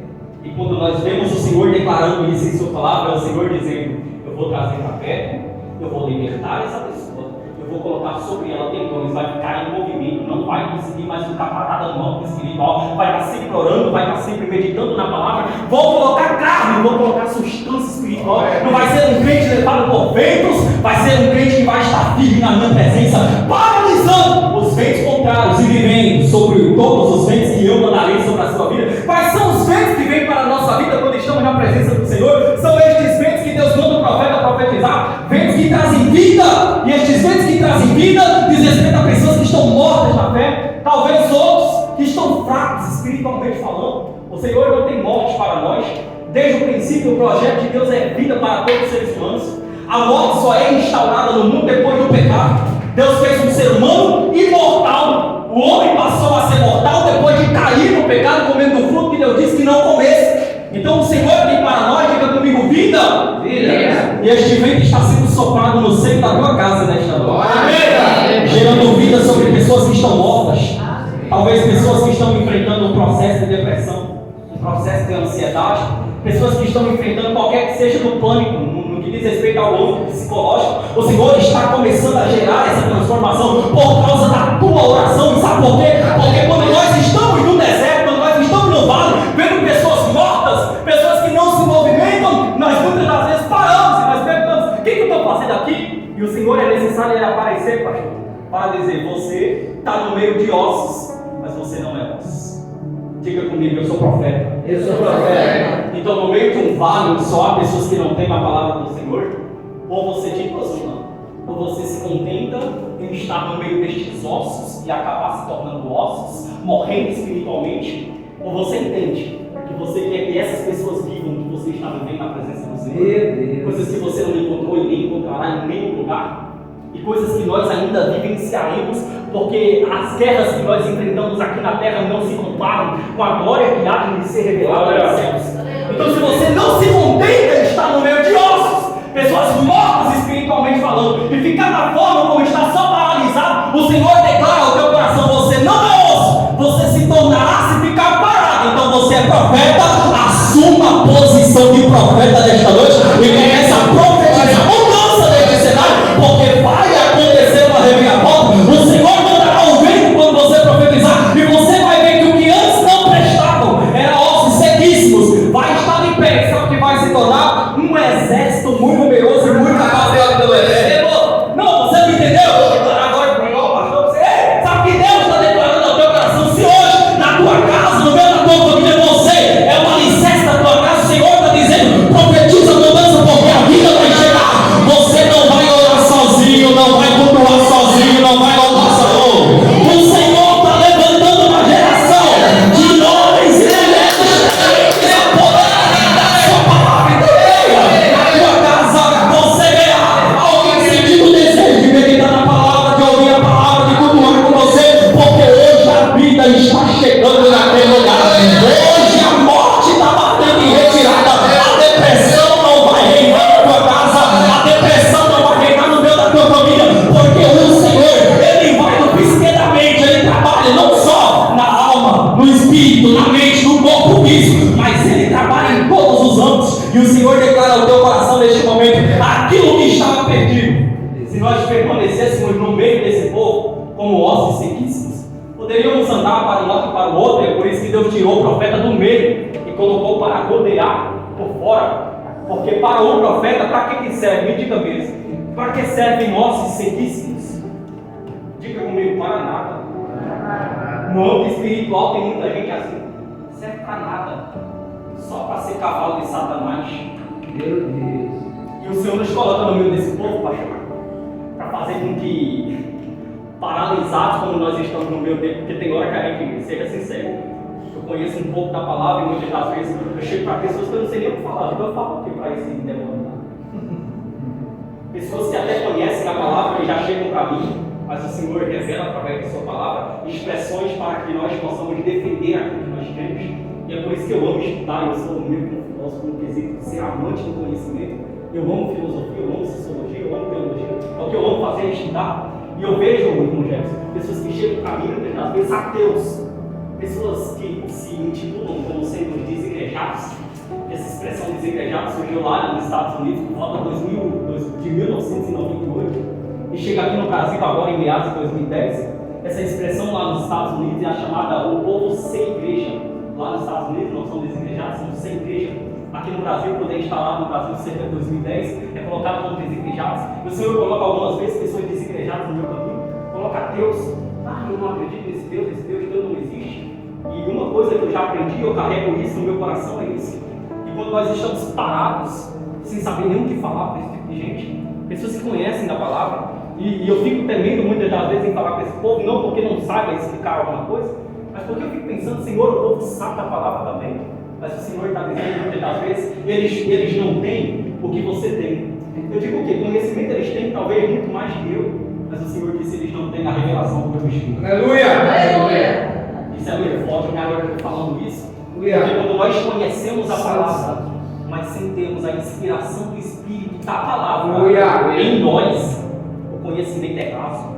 E quando nós vemos o Senhor declarando isso em sua palavra, é o Senhor dizendo: eu vou trazer para perto, eu vou libertar essa pessoa, eu vou colocar sobre ela tendões, vai ficar em movimento, não vai conseguir mais ficar parada no âmbito espiritual, vai estar sempre orando, vai estar sempre meditando na palavra. Vou colocar carne, vou colocar substância espiritual. Não vai ser um crente levado por ventos, vai ser um crente que vai estar firme na minha presença, paralisando os ventos contrários e vivendo sobre todos os ventos que eu mandarei sobre a sua vida. Quais são os ventos que vêm para a nossa vida quando estamos na presença do Senhor? São estes ventos que Deus manda o profeta profetizar, ventos que trazem vida, e estes ventos que trazem vida diz respeito a pessoas que estão mortas na fé, talvez outros que estão fracos espiritualmente falando. O Senhor não tem morte para nós. Desde o princípio, o projeto de Deus é vida para todos os seres humanos. A morte só é instaurada no mundo depois do pecado. Deus fez um ser humano imortal. O homem passou a ser mortal depois de cair no pecado, comendo do fruto que Deus disse que não comesse. Então o Senhor tem para nós, diga comigo, vida. E este vento está sendo soprado no seio da tua casa nesta noite, gerando vida sobre pessoas que estão mortas. Talvez pessoas que estão enfrentando um processo de depressão, um processo de ansiedade, pessoas que estão enfrentando qualquer que seja do pânico, no que diz respeito ao âmbito psicológico. O Senhor está começando a gerar essa transformação por causa da tua oração. E sabe por quê? Porque quando nós estamos no deserto, quando nós estamos no vale, vendo pessoas mortas, pessoas que não se movimentam, nós muitas das vezes paramos e nós perguntamos: o que eu estou fazendo aqui? E o Senhor é necessário ele aparecer, pastor, para dizer: você está no meio de ossos, mas você não é osso. Diga comigo, eu sou profeta. Eu sou profeta. Então, no meio de um vale onde só há pessoas que não têm a palavra do Senhor, ou você te posiciona, ou você se contenta em estar no meio destes ossos e acabar se tornando ossos, morrendo espiritualmente, ou você entende que você quer que essas pessoas vivam o que você está vivendo na presença do Senhor, coisas que você não encontrou e nem encontrará em nenhum lugar. E coisas que nós ainda vivenciaremos, porque as guerras que nós enfrentamos aqui na terra não se comparam com a glória que há de ser revelada nos céus. Então, se você não se contenta em estar no meio de ossos, pessoas mortas espiritualmente falando, e ficar da forma como está só paralisado, o Senhor declara ao teu coração: você não é osso, você se tornará se ficar parado. Então você é profeta, assuma a posição de profeta desta noite e comece a profetizar mudança deste cenário, porque vai acontecer uma reviravolta. O Senhor mandará o vento quando você profetizar, e você vai ver que o que antes não prestavam era ossos sequíssimos, vai estar em pé. Sabe que vai se tornar um exército muito numeroso e muito capaz pelo exército. Não, você não entendeu? Eu vou declarar agora para o pastor. Você sabe que Deus está declarando ao teu coração: se hoje na tua casa, no meio da tua família, você é uma alicerce da tua casa, o Senhor está dizendo: profetiza mudança, porque a vida vai chegar. Você não vai orar sozinho, não vai cultuar sozinho, não vai louvar sozinho. O Senhor está levantando uma geração de homens e mulheres que apoderarem da sua palavra e na tua casa. Você verá alguém sentindo o desejo de meditar na palavra, de ouvir a palavra, de cultuar com você, porque hoje a vida está chegando naquele lugar. Hoje a morte está batendo em retirada. A depressão não vai reinar na tua casa, a depressão não vai reinar no meio da tua família, porque o Senhor, Ele vai no pisque da mente, Ele trabalha não só na alma, no espírito, na mente, no corpo físico, mas Ele trabalha em todos os âmbitos. E o Senhor declara ao teu coração neste momento aquilo que estava perdido. Se nós permanecêssemos no meio desse povo como ossos sequíssimos, poderíamos andar para um lado e para o outro. É por isso que Deus tirou o profeta do meio e colocou para rodear por fora. Porque para o profeta, para que serve? Me diga mesmo. Para que servem ossos sequíssimos? Diga comigo: para nada. No âmbito espiritual tem muita gente assim. Não serve para nada. Só para ser cavalo de Satanás. Meu Deus. E o Senhor nos coloca no meio desse povo, pastor, fazer com que, paralisados como nós estamos no meio tempo, porque tem hora que a gente, seja sincero, eu conheço um pouco da palavra e muitas das vezes eu chego para pessoas que eu não sei nem o que falar, então eu falo o que para esse demônio? Pessoas que até conhecem a palavra e já chegam para mim, mas o Senhor revela através da sua palavra expressões para que nós possamos defender aquilo que nós temos. E é por isso que eu amo estudar, eu sou meio confuso no quesito de ser amante do conhecimento. Eu amo filosofia, eu amo sociologia, eu amo teologia. É o que eu amo fazer é estudar. E eu vejo, irmão Jefferson, pessoas que chegam para mim, às vezes ateus, pessoas que se intitulam como sendo desigrejados. Essa expressão desigrejados surgiu lá nos Estados Unidos por volta de 1998 e chega aqui no Brasil agora em meados de 2010. Essa expressão lá nos Estados Unidos é a chamada o povo sem igreja. Lá nos Estados Unidos não são desigrejados, são sem igreja. Aqui no Brasil, quando a gente está lá no Brasil cerca de 2010, é colocado como desigrejados. E o Senhor coloca algumas vezes pessoas desigrejadas no meu caminho, coloca ateus. Eu não acredito nesse Deus não existe. E uma coisa que eu já aprendi, eu carrego isso no meu coração, é isso. E quando nós estamos parados, sem saber nem o que falar para esse tipo de gente, pessoas que conhecem da palavra, e eu fico temendo muitas das vezes em falar para esse povo, não porque não saiba explicar alguma coisa, mas porque eu fico pensando, Senhor, o povo sabe da palavra também, mas o Senhor está dizendo muitas das vezes, eles não têm o que você tem. Eu digo o quê? Conhecimento eles têm talvez muito mais que eu, mas o Senhor disse eles não têm a revelação do meu Espírito. Aleluia! Aleluia! Isso é muito forte, eu agora estou falando isso, porque quando nós conhecemos a palavra, mas sem termos a inspiração do Espírito da palavra em nós, o conhecimento é raso,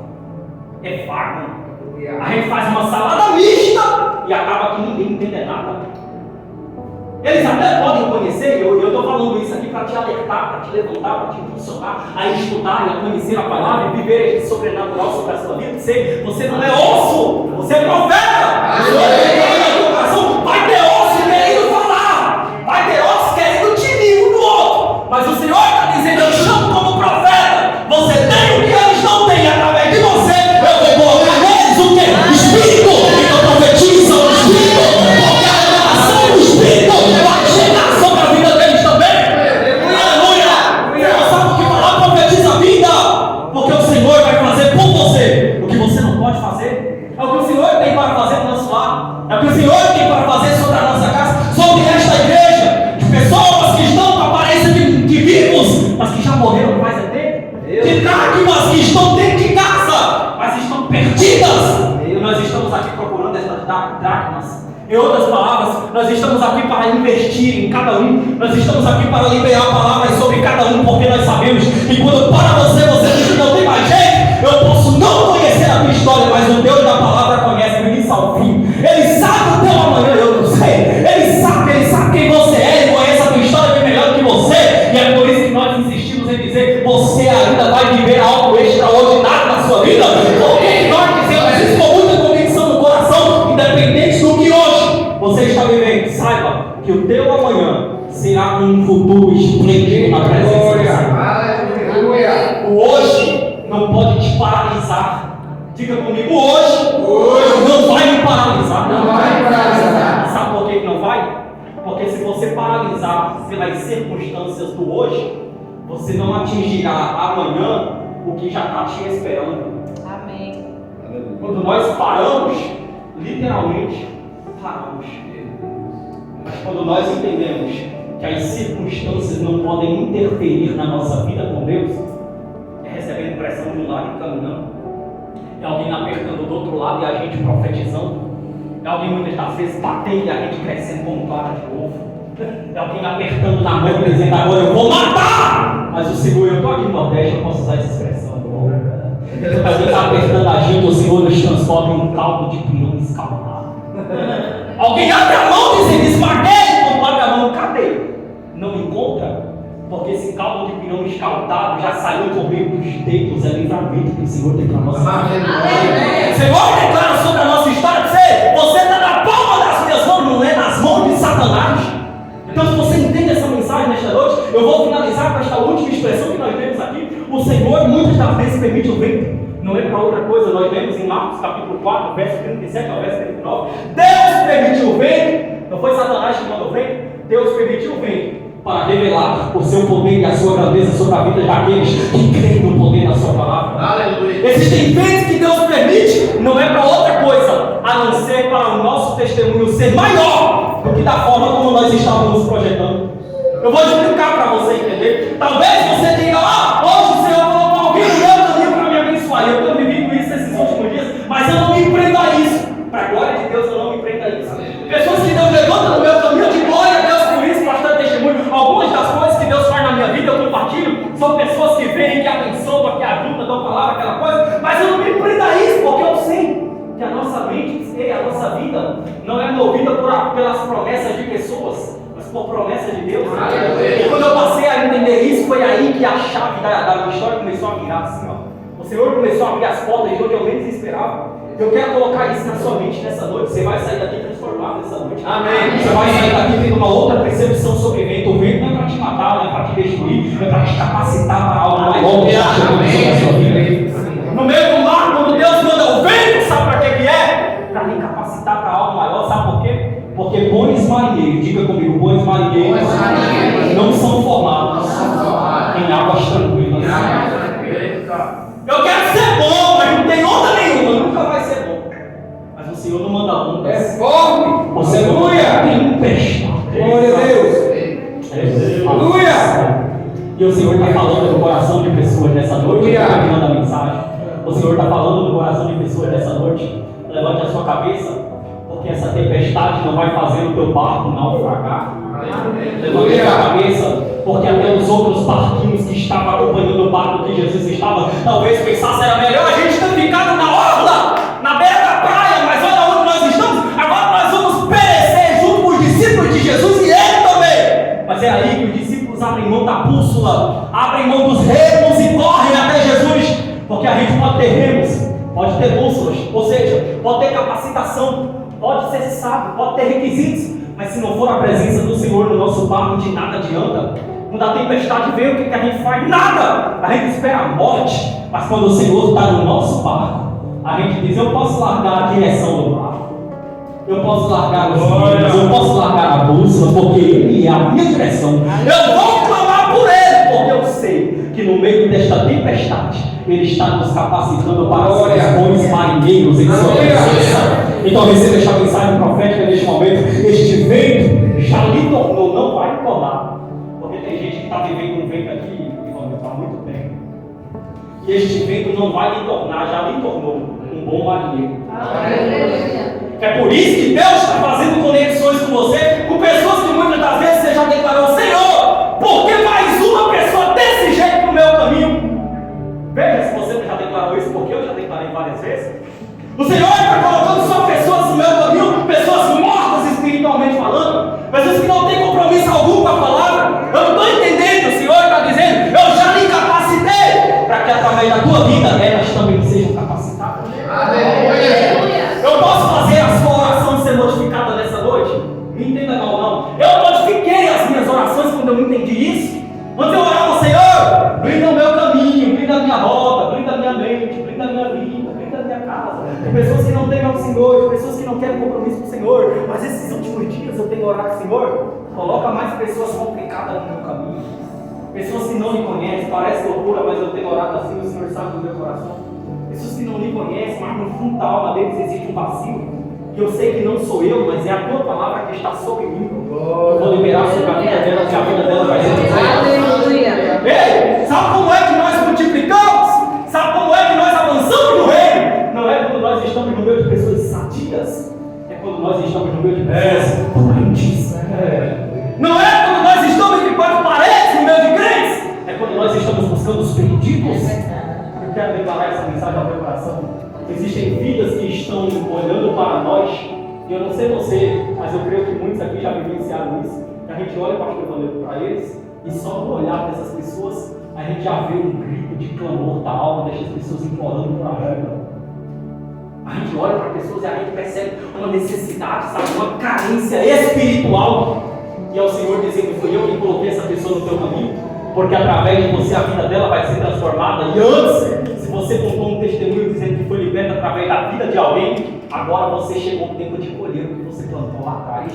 é vago. A gente faz uma salada mista e acaba que ninguém entende nada. Eles até podem conhecer, eu estou falando isso aqui para te alertar, para te levantar, para te impulsionar a estudar e a conhecer a palavra e viver esse sobrenatural sobre a sua vida. Dizer, você não é osso, você é profeta. Vai ter osso querendo falar, vai ter osso querendo te um do outro, mas o Senhor está dizendo, eu chamo como profeta, você tem o que eles não têm, através de você, eu vou colocar neles o que? Espírito, então profetiza o Espírito, porque a revelação do Espírito vai chegar sobre a vida deles também. Aleluia! Você sabe o que falar? Profetiza a vida, porque o Senhor vai fazer por você o que você não pode fazer, é o que o Senhor tem para fazer no nosso lar, é o que o Senhor tem para fazer sobre a nossa casa, sobre esta igreja, de pessoas que estão com a aparência de vivos, mas que já morreram faz tempo, de dracmas que estão dentro de casa, mas estão perdidas. E nós estamos aqui procurando essas dracmas. Em outras palavras, nós estamos aqui para investir em cada um, nós estamos aqui para liberar palavras sobre cada um, porque nós sabemos que quando para você diz que não tem mais jeito, eu posso não conhecer a tua história, mas o Deus da palavra conhece do início ao fim. Ele sabe o teu amanhã, eu não sei. Ele sabe quem você é, ele conhece a tua história bem melhor do que você, e é por isso que nós insistimos em dizer, você ainda vai viver algo extraordinário na sua vida, porque nós dizemos isso com muita convicção no coração, independente do que hoje você está vivendo. Saiba que o teu amanhã será um futuro esplêndido na presença do Senhor. O hoje não pode te paralisar. Diga comigo, hoje não vai me paralisar. Não vai me paralisar. Sabe por que não vai? Porque se você paralisar pelas circunstâncias do hoje, você não atingirá amanhã o que já está te esperando. Amém. Quando nós paramos, literalmente paramos. Mas quando nós entendemos que as circunstâncias não podem interferir na nossa vida com Deus, é recebendo pressão de um lado e caminhando, é alguém apertando do outro lado e a gente profetizando, é alguém muitas das vezes batendo e a gente crescendo como clara de ovo, é alguém apertando na mão e dizendo, agora eu vou matar, mas o Senhor, eu estou aqui no Nordeste, eu posso usar essa expressão, alguém está apertando a gente, o Senhor nos transforma em um caldo de pirão escaldado. Alguém abre a mão dizendo, esmaguei, quando abre a mão, cadê? Não encontra? Porque esse caldo de pirão escaldado já saiu por meio dos dedos, é livramento que o Senhor tem para nós. O Senhor declara sobre a nossa história, você está na palma das minhas mãos, não é nas mãos de Satanás. Então, se você entende essa mensagem nesta noite, eu vou finalizar com esta última expressão que nós temos aqui. O Senhor muitas das vezes permite o vento, não é para outra coisa. Nós lemos em Marcos capítulo 4, verso 37 ao verso 39. Deus permitiu o vento, não foi Satanás que mandou o vento, Deus permitiu o vento para revelar o seu poder e a sua grandeza sobre a vida daqueles que creem no poder da sua palavra. Aleluia. Existem vezes que Deus permite, não é para outra coisa, a não ser para o nosso testemunho ser maior do que da forma como nós estávamos projetando. Eu vou explicar para você entender. Talvez você diga, hoje o Senhor colocou alguém no meu caminho para me abençoar. Eu tenho vivido isso esses últimos dias, mas eu não me prendo a isso. Para a glória de Deus, eu não me prendo a isso. Pessoas que Deus levanta no meu caminho, de glória a Deus por isso, bastante testemunho. Algumas das coisas que Deus faz na minha vida, eu compartilho. São pessoas que vêm, que abençoam, que ajudam, dão palavra, aquela coisa. Mas eu não me prendo a isso, porque eu sei que a nossa mente e a nossa vida não é movida pelas promessas de pessoas, mas por promessa de Deus. E quando eu passei a entender isso, foi aí que a chave da minha história começou a virar assim, ó. O Senhor começou a abrir as portas de onde eu menos esperava. Eu quero colocar isso na sua mente nessa noite. Você vai sair daqui transformado nessa noite. Amém. Você vai sair daqui tendo uma outra percepção sobre o vento. O vento não é para te matar, não é para te destruir, é para te capacitar para algo maior que está chegando sobre a sua vida. No meio do mar, quando Deus manda o vento, sabe para que é? Para me capacitar para algo maior. Sabe por quê? Porque bons marinheiros, diga comigo, bons marinheiros não são formados em águas tranquilas. Eu quero ser bom, mas não tem onda nenhuma, nunca vai ser bom. Mas o Senhor não manda onda. É forte. Você tempestade. Glória a Deus. Aleluia. E o Senhor está falando no coração de pessoas nessa noite. Terminando a mensagem. O Senhor está falando no coração de pessoas nessa noite. Levante a sua cabeça, porque essa tempestade não vai fazer o teu barco naufragar. Levante a sua cabeça, porque até os outros barquinhos que estavam acompanhando o barco que Jesus estava, talvez pensassem era melhor a gente ter ficado na orla, na beira da praia, mas olha onde nós estamos. Agora nós vamos perecer junto com os discípulos de Jesus e ele também. Mas é aí que os discípulos abrem mão da bússola, abrem mão dos remos e correm até Jesus, porque a gente pode ter remos, pode ter bússolas, ou seja, pode ter capacitação, pode ser sábio, pode ter requisitos, mas se não for a presença do Senhor no nosso barco, de nada adianta. Quando a tempestade vem, o que a gente faz? Nada! A gente espera a morte, mas quando o Senhor está no nosso barco, a gente diz, eu posso largar a direção do barco, eu posso largar os remos, eu posso largar a bússola, porque Ele é a minha direção. Eu vou clamar por Ele, porque eu sei que no meio desta tempestade, Ele está nos capacitando para ser bons marinheiros em sua presença. Então receba esta mensagem profética neste momento. Este vento já lhe tornou, não vai tornar. Porque tem gente que está vivendo um vento aqui e falando, está muito bem. E este vento não vai lhe tornar, já lhe tornou um bom marinheiro. É por isso que Deus está fazendo conexões com você, com pessoas que muitas das vezes você já declarou, Senhor, por que mais uma pessoa desse jeito no meu caminho? Veja se você já declarou isso, porque eu já declarei várias vezes. O Senhor está colocando só pessoas no meu caminho, pessoas mortas espiritualmente falando, pessoas que não têm compromisso algum com a palavra. Eu não estou entendendo, o Senhor está dizendo, eu já lhe capacitei, para que através da tua vida elas também sejam capacitadas. Eu posso fazer a sua oração ser modificada nessa noite? Me entenda mal, não. Eu modifiquei as minhas orações quando eu não entendi isso. Quando eu orava, Senhor, brinda o meu caminho, brinda a minha roda, brinda a minha mente, brinda a minha vida, brinda a minha casa. Tem pessoas que não temem ao Senhor, pessoas que não querem compromisso com o Senhor. Mas esses últimos dias eu tenho orado, Senhor, coloca mais pessoas complicadas no meu caminho. Pessoas que não me conhecem, parece loucura, mas eu tenho orado assim, o Senhor sabe do meu coração. Pessoas que não me conhecem, mas no fundo da alma deles existe um vazio. E eu sei que não sou eu, mas é a tua palavra que está sobre mim. Eu vou liberar sobre a vida dela, que a vida dela vai ser diferente. Ei, sabe como é que nós multiplicamos? Sabe como é que nós avançamos no reino? Não é quando nós estamos no meio de pessoas sadias, é quando nós estamos no meio de pessoas doentes. Não é quando nós estamos entre quatro paredes no meio de crentes, é quando nós estamos buscando os perdidos. Eu quero declarar essa mensagem ao meu coração. Existem vidas que estão olhando para nós, e eu não sei você, mas eu creio que muitos aqui já vivenciaram isso. Que a gente olha, pastor Valério, para eles, e só no olhar dessas pessoas, a gente já vê um grito de clamor da alma dessas pessoas implorando por ajuda. A gente olha para pessoas e a gente percebe uma necessidade, sabe, uma carência espiritual. E é o Senhor dizendo, foi eu que coloquei essa pessoa no teu caminho, porque através de você a vida dela vai ser transformada. E antes, se você contou um testemunho dizendo que foi liberta através da vida de alguém, agora você chegou o tempo de colher o que você plantou lá atrás.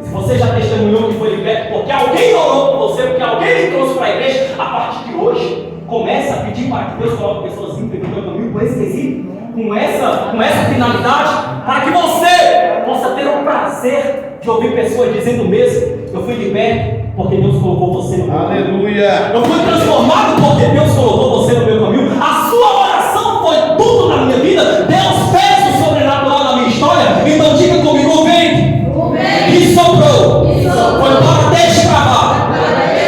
Se você já testemunhou que foi liberto porque alguém orou por você, porque alguém lhe trouxe para a igreja, a partir de hoje, comece a pedir para que Deus coloque pessoas íntegras no teu caminho com esse quesito, com essa finalidade, para que você possa ter o prazer de ouvir pessoas dizendo mesmo: eu fui liberto porque Deus colocou você no meu caminho. Aleluia. Eu fui transformado porque Deus colocou você no meu caminho. A sua oração foi tudo na minha vida. Deus fez o sobrenatural na minha história. Então diga comigo: o vento que soprou foi para destravar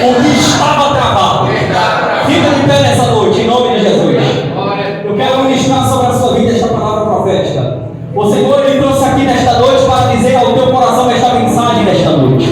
o que estava travado. Fica de pé nessa noite, em nome de Jesus. Eu quero ministrar sobre a sua vida esta palavra profética. O Senhor me trouxe aqui nesta noite para dizer ao teu coração esta mensagem nesta noite.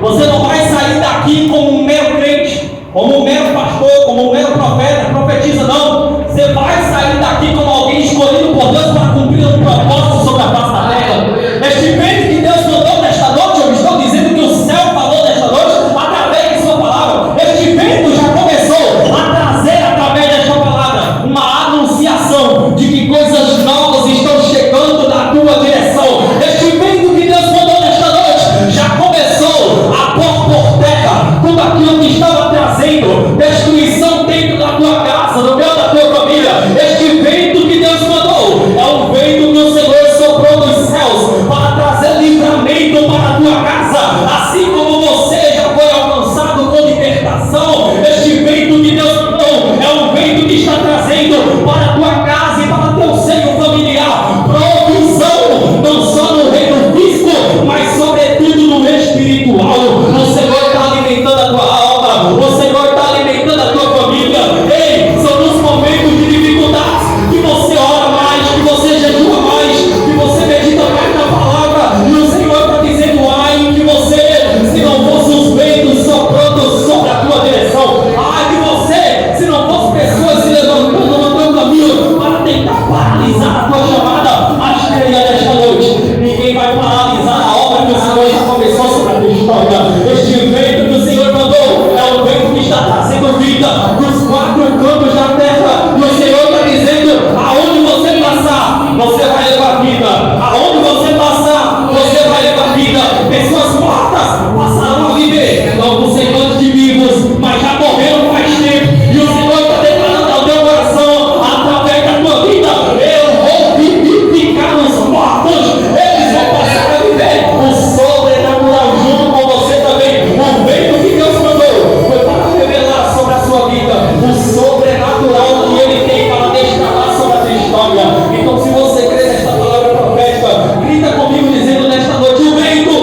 Você não vai sair daqui como um mero crente, como um mero pastor, como um mero profeta, profetiza, não. Você vai sair daqui como alguém escolhido por Deus para cumprir um propósito sobre a face da terra. Este vento que Deus mandou nesta noite, eu estou dizendo que o céu falou nesta noite através de sua palavra. Este vento já começou a trazer através desta palavra uma anunciação de que coisas novas estão chegando na tua direção. Este vento que Deus mandou nesta noite já começou a pôr por terra tudo aquilo que estava trazendo destruição dentro da tua casa, no meio da tua família. Este vento que Deus mandou é um vento que o Senhor soprou dos céus para trazer livramento para a tua casa, assim como você já foi alcançado com libertação. Este vento que Deus mandou é um vento que está trazendo para a tua casa e para o teu seio familiar provisão, não só no reino físico, mas sobretudo no espiritual. O Senhor está alimentando a tua alma, o Senhor está alimentando a tua família. Ei, são nos momentos de dificuldades que você ora mais, que você jejua mais, que você medita mais na palavra, e o Senhor está dizendo: ai de você, se não fosse os ventos soprando sobre a tua direção, ai de você, se não fosse pessoas se levantando no teu caminho para tentar paralisar a tua chamada. Mas creia nesta noite, ninguém vai paralisar a obra que o Senhor já começou sobre a tua história. Este vento que o Senhor mandou é um vento que está trazendo vida dos quatro cantos da terra. E o Senhor está dizendo: aonde você passar, você vai levar vida. Aonde você passar, você vai levar vida. Pessoas mortas passarão a viver, não por ser de vivos, mas já morreram faz tempo. E o Senhor está declarando ao teu coração, através da tua vida: eu vou vivificar os mortos. Eles vão passar a viver o sobrenatural junto com você também. O vento que Deus mandou foi para revelar sobre a sua vida o sobrenatural que Ele tem para destravar sobre a tua história. Então, se você crê nesta palavra profética, grita comigo dizendo nesta noite: o vento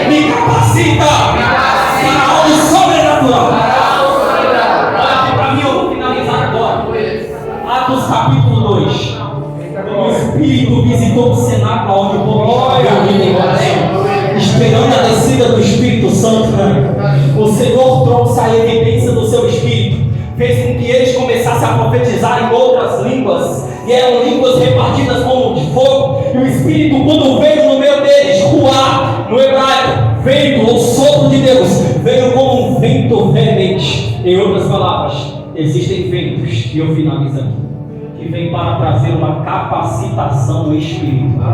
me capacita para algo sobrenatural. Olha aqui para mim, eu vou finalizar agora. Atos capítulo 2. O Espírito visitou o cenáculo onde o povo estava reunido em oração, esperando a descida do Espírito Santo. O Senhor trouxe a evidência do seu Espírito, fez com que eles começassem a profetizar em outras línguas, e eram línguas repartidas como de fogo. E o Espírito, quando veio no meio deles, ruá, no hebraico, vento ou sopro de Deus, veio como um vento veemente. Em outras palavras, existem ventos, e eu finalizo aqui, que vem para trazer uma capacitação espiritual.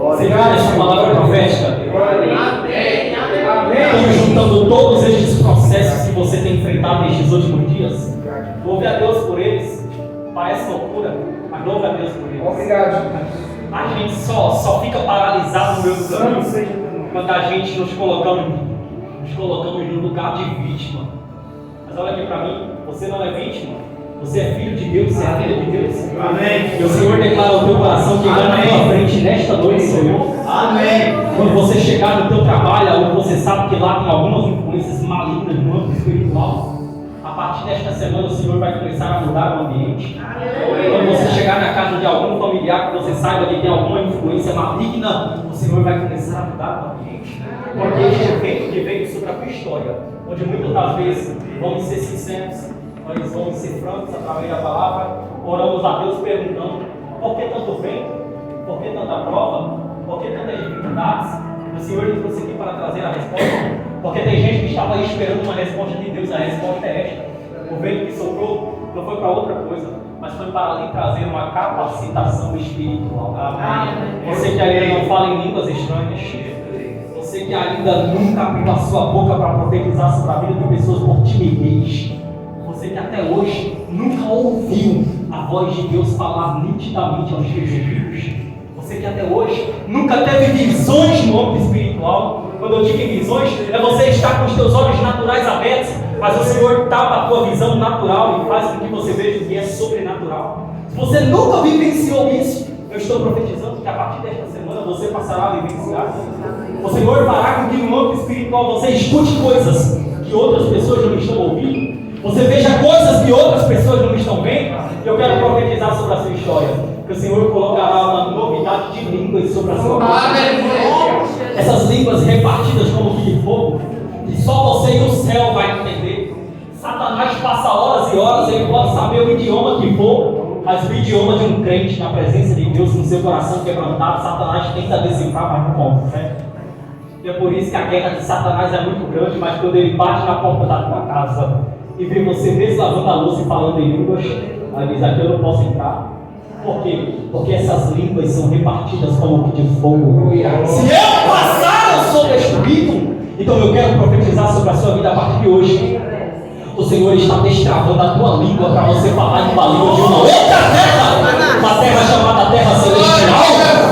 Você vê essa palavra profética? Estamos juntando todos estes processos que você tem enfrentado nestes últimos dias. Louve a Deus por eles. Parece loucura, mas louve a Deus por eles. Obrigado. A gente só fica paralisado no meio do caminho quando a gente nos colocamos no lugar de vítima. Mas olha aqui para mim, você não é vítima. Você é filho de Deus, você é filha de Deus. Amém. E o Senhor declara ao teu coração que vai na tua frente nesta noite, Senhor. Amém. Quando você chegar no teu trabalho, onde você sabe que lá tem algumas influências malignas no âmbito espiritual, a partir desta semana o Senhor vai começar a mudar o ambiente. Quando você chegar na casa de algum familiar que você saiba que tem alguma influência maligna, o Senhor vai começar a mudar o ambiente. Porque este evento que veio sobre a tua história, onde muitas das vezes, vamos ser sinceros, nós vamos ser francos através da palavra, oramos a Deus perguntando: por que tanto vento? Por que tanta prova? Por que tantas dificuldades? O Senhor nos trouxe aqui para trazer a resposta, porque tem gente que estava aí esperando uma resposta de Deus. A resposta é esta: o vento que soprou não foi para outra coisa, mas foi para ali trazer uma capacitação espiritual. Amém. Você que ainda não fala em línguas estranhas, você que ainda nunca abriu a sua boca para profetizar sobre a vida de pessoas por timidez, você que até hoje nunca ouviu a voz de Deus falar nitidamente aos teus ouvidos, você que até hoje nunca teve visões no âmbito espiritual. Quando eu digo em visões, é você estar com os teus olhos naturais abertos, mas o Senhor tapa a tua visão natural e faz com que você veja o que é sobrenatural. Se você nunca vivenciou isso, eu estou profetizando que a partir desta semana você passará a vivenciar. O Senhor fará com que no âmbito espiritual você escute coisas que outras pessoas não estão ouvindo. Você veja coisas que outras pessoas não estão vendo. Eu quero profetizar sobre a sua história, que o Senhor colocará uma novidade de línguas sobre a sua vida. Essas línguas repartidas como que de fogo, que só você e o céu vai entender. Satanás passa horas e horas, ele pode saber o idioma que for, mas o idioma de um crente na presença de Deus, no seu coração quebrantado, Satanás tenta decifrar, mas não consegue. E é por isso que a guerra de Satanás é muito grande, mas quando ele bate na porta da tua casa e vê você deslavando a luz e falando em línguas, aí diz: aqui eu não posso entrar. Por quê? Porque essas línguas são repartidas como que de fogo. Se eu passar, eu sou destruído. Então eu quero profetizar sobre a sua vida a partir de hoje. O Senhor está destravando a tua língua para você falar em uma língua de uma outra terra, uma terra chamada Terra Celestial.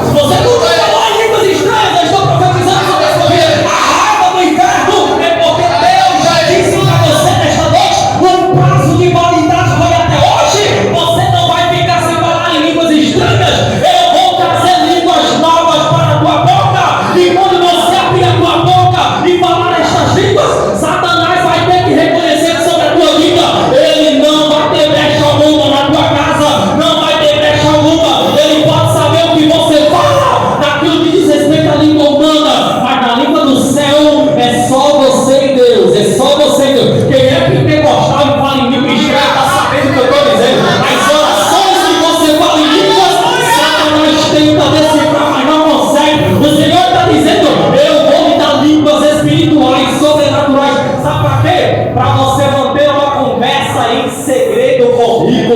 Se você nunca falar em línguas estranhas, eu estou profetizando sobre a sua vida. A raiva do inferno é porque Deus já disse para você nesta noite: o prazo de validade vai até hoje. Você não vai ficar sem falar em línguas estranhas. Eu vou trazer línguas novas para a tua boca. E quando você abrir a tua boca e falar estas línguas, Satanás vai ter que reconhecer sobre a tua vida. Ele não vai ter brecha alguma na tua casa, não vai ter brecha alguma. Ele pode saber o que você fala naquilo que diz respeito à língua humana, mas na língua do céu é só você e Deus. É só você e Deus. Quem é pentecostal e fala em língua estranha está sabendo o que eu estou dizendo. As orações que você fala em línguas, Satanás tenta decifrar, mas não consegue. O Senhor está dizendo: eu vou lhe dar línguas espirituais, sobrenaturais. Sabe para quê? Para você manter uma conversa em segredo comigo.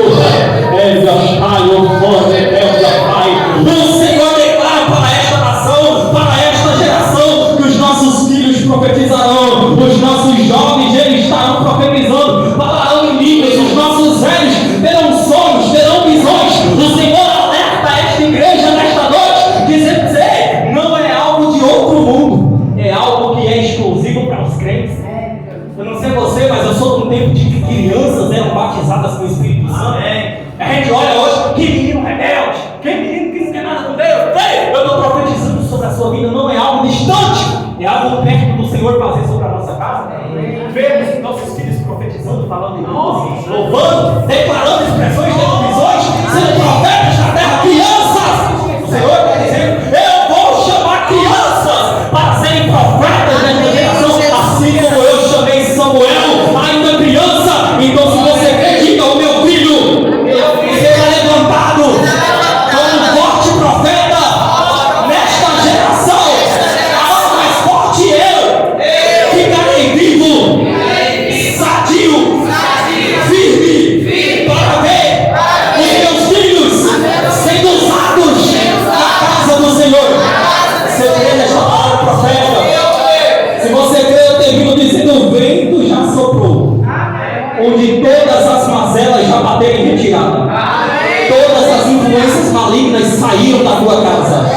O Senhor declara para esta nação, para esta geração, que os nossos filhos profetizarão, os nossos jovens eles estarão profetizando, falarão em línguas, os nossos velhos terão sonhos, terão visões. O Senhor alerta esta igreja nesta noite, dizendo: não é algo de outro mundo, é algo que é exclusivo para os crentes. Eu não sei você, mas eu sou de um tempo de que crianças eram batizadas com o Espírito Santo. A gente olha hoje, que menino rebelde, que menino que não quer nada com Deus. Ei, eu estou profetizando sobre a sua vida, não é algo distante, é algo perto do Senhor fazer sobre a nossa casa. Vemos nossos filhos profetizando, falando em línguas, louvando, declarando expressões, tendo visões, sendo profetas na terra, crianças. O Senhor está dizendo: eu vou chamar crianças para serem profetas nesta geração, assim como eu chamei Samuel, ainda criança. Então, se você crê, diga: o meu filho será levantado como um forte profeta nesta geração. Mais forte eu ficarei vivo, sadio, firme, para ver os meus filhos sendo usados na casa do Senhor. Se eu crê nesta palavra profeta, se você crê, eu termino dizendo: o vento já soprou, onde todas as mazelas já bateram em retirada, todas as influências malignas saíram da tua casa,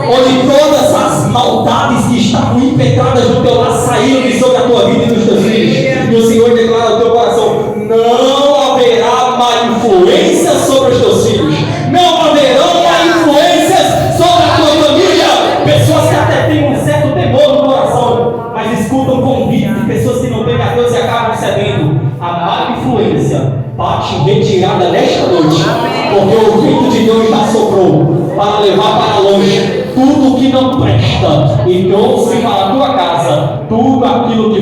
onde todas as maldades que estavam impetradas no teu lar saíram de sobre a tua vida e dos teus filhos. E o Senhor declara ao teu coração: não haverá má influência sobre os teus filhos, não haverão má influências sobre a tua família. Pessoas que até têm um certo temor no coração, mas escutam convites de pessoas que não têm a Deus e acabam cedendo. A má influência bate em retirada nesta noite, porque o vento de Deus já soprou para levar para longe tudo que não presta e trouxe para a tua casa tudo aquilo que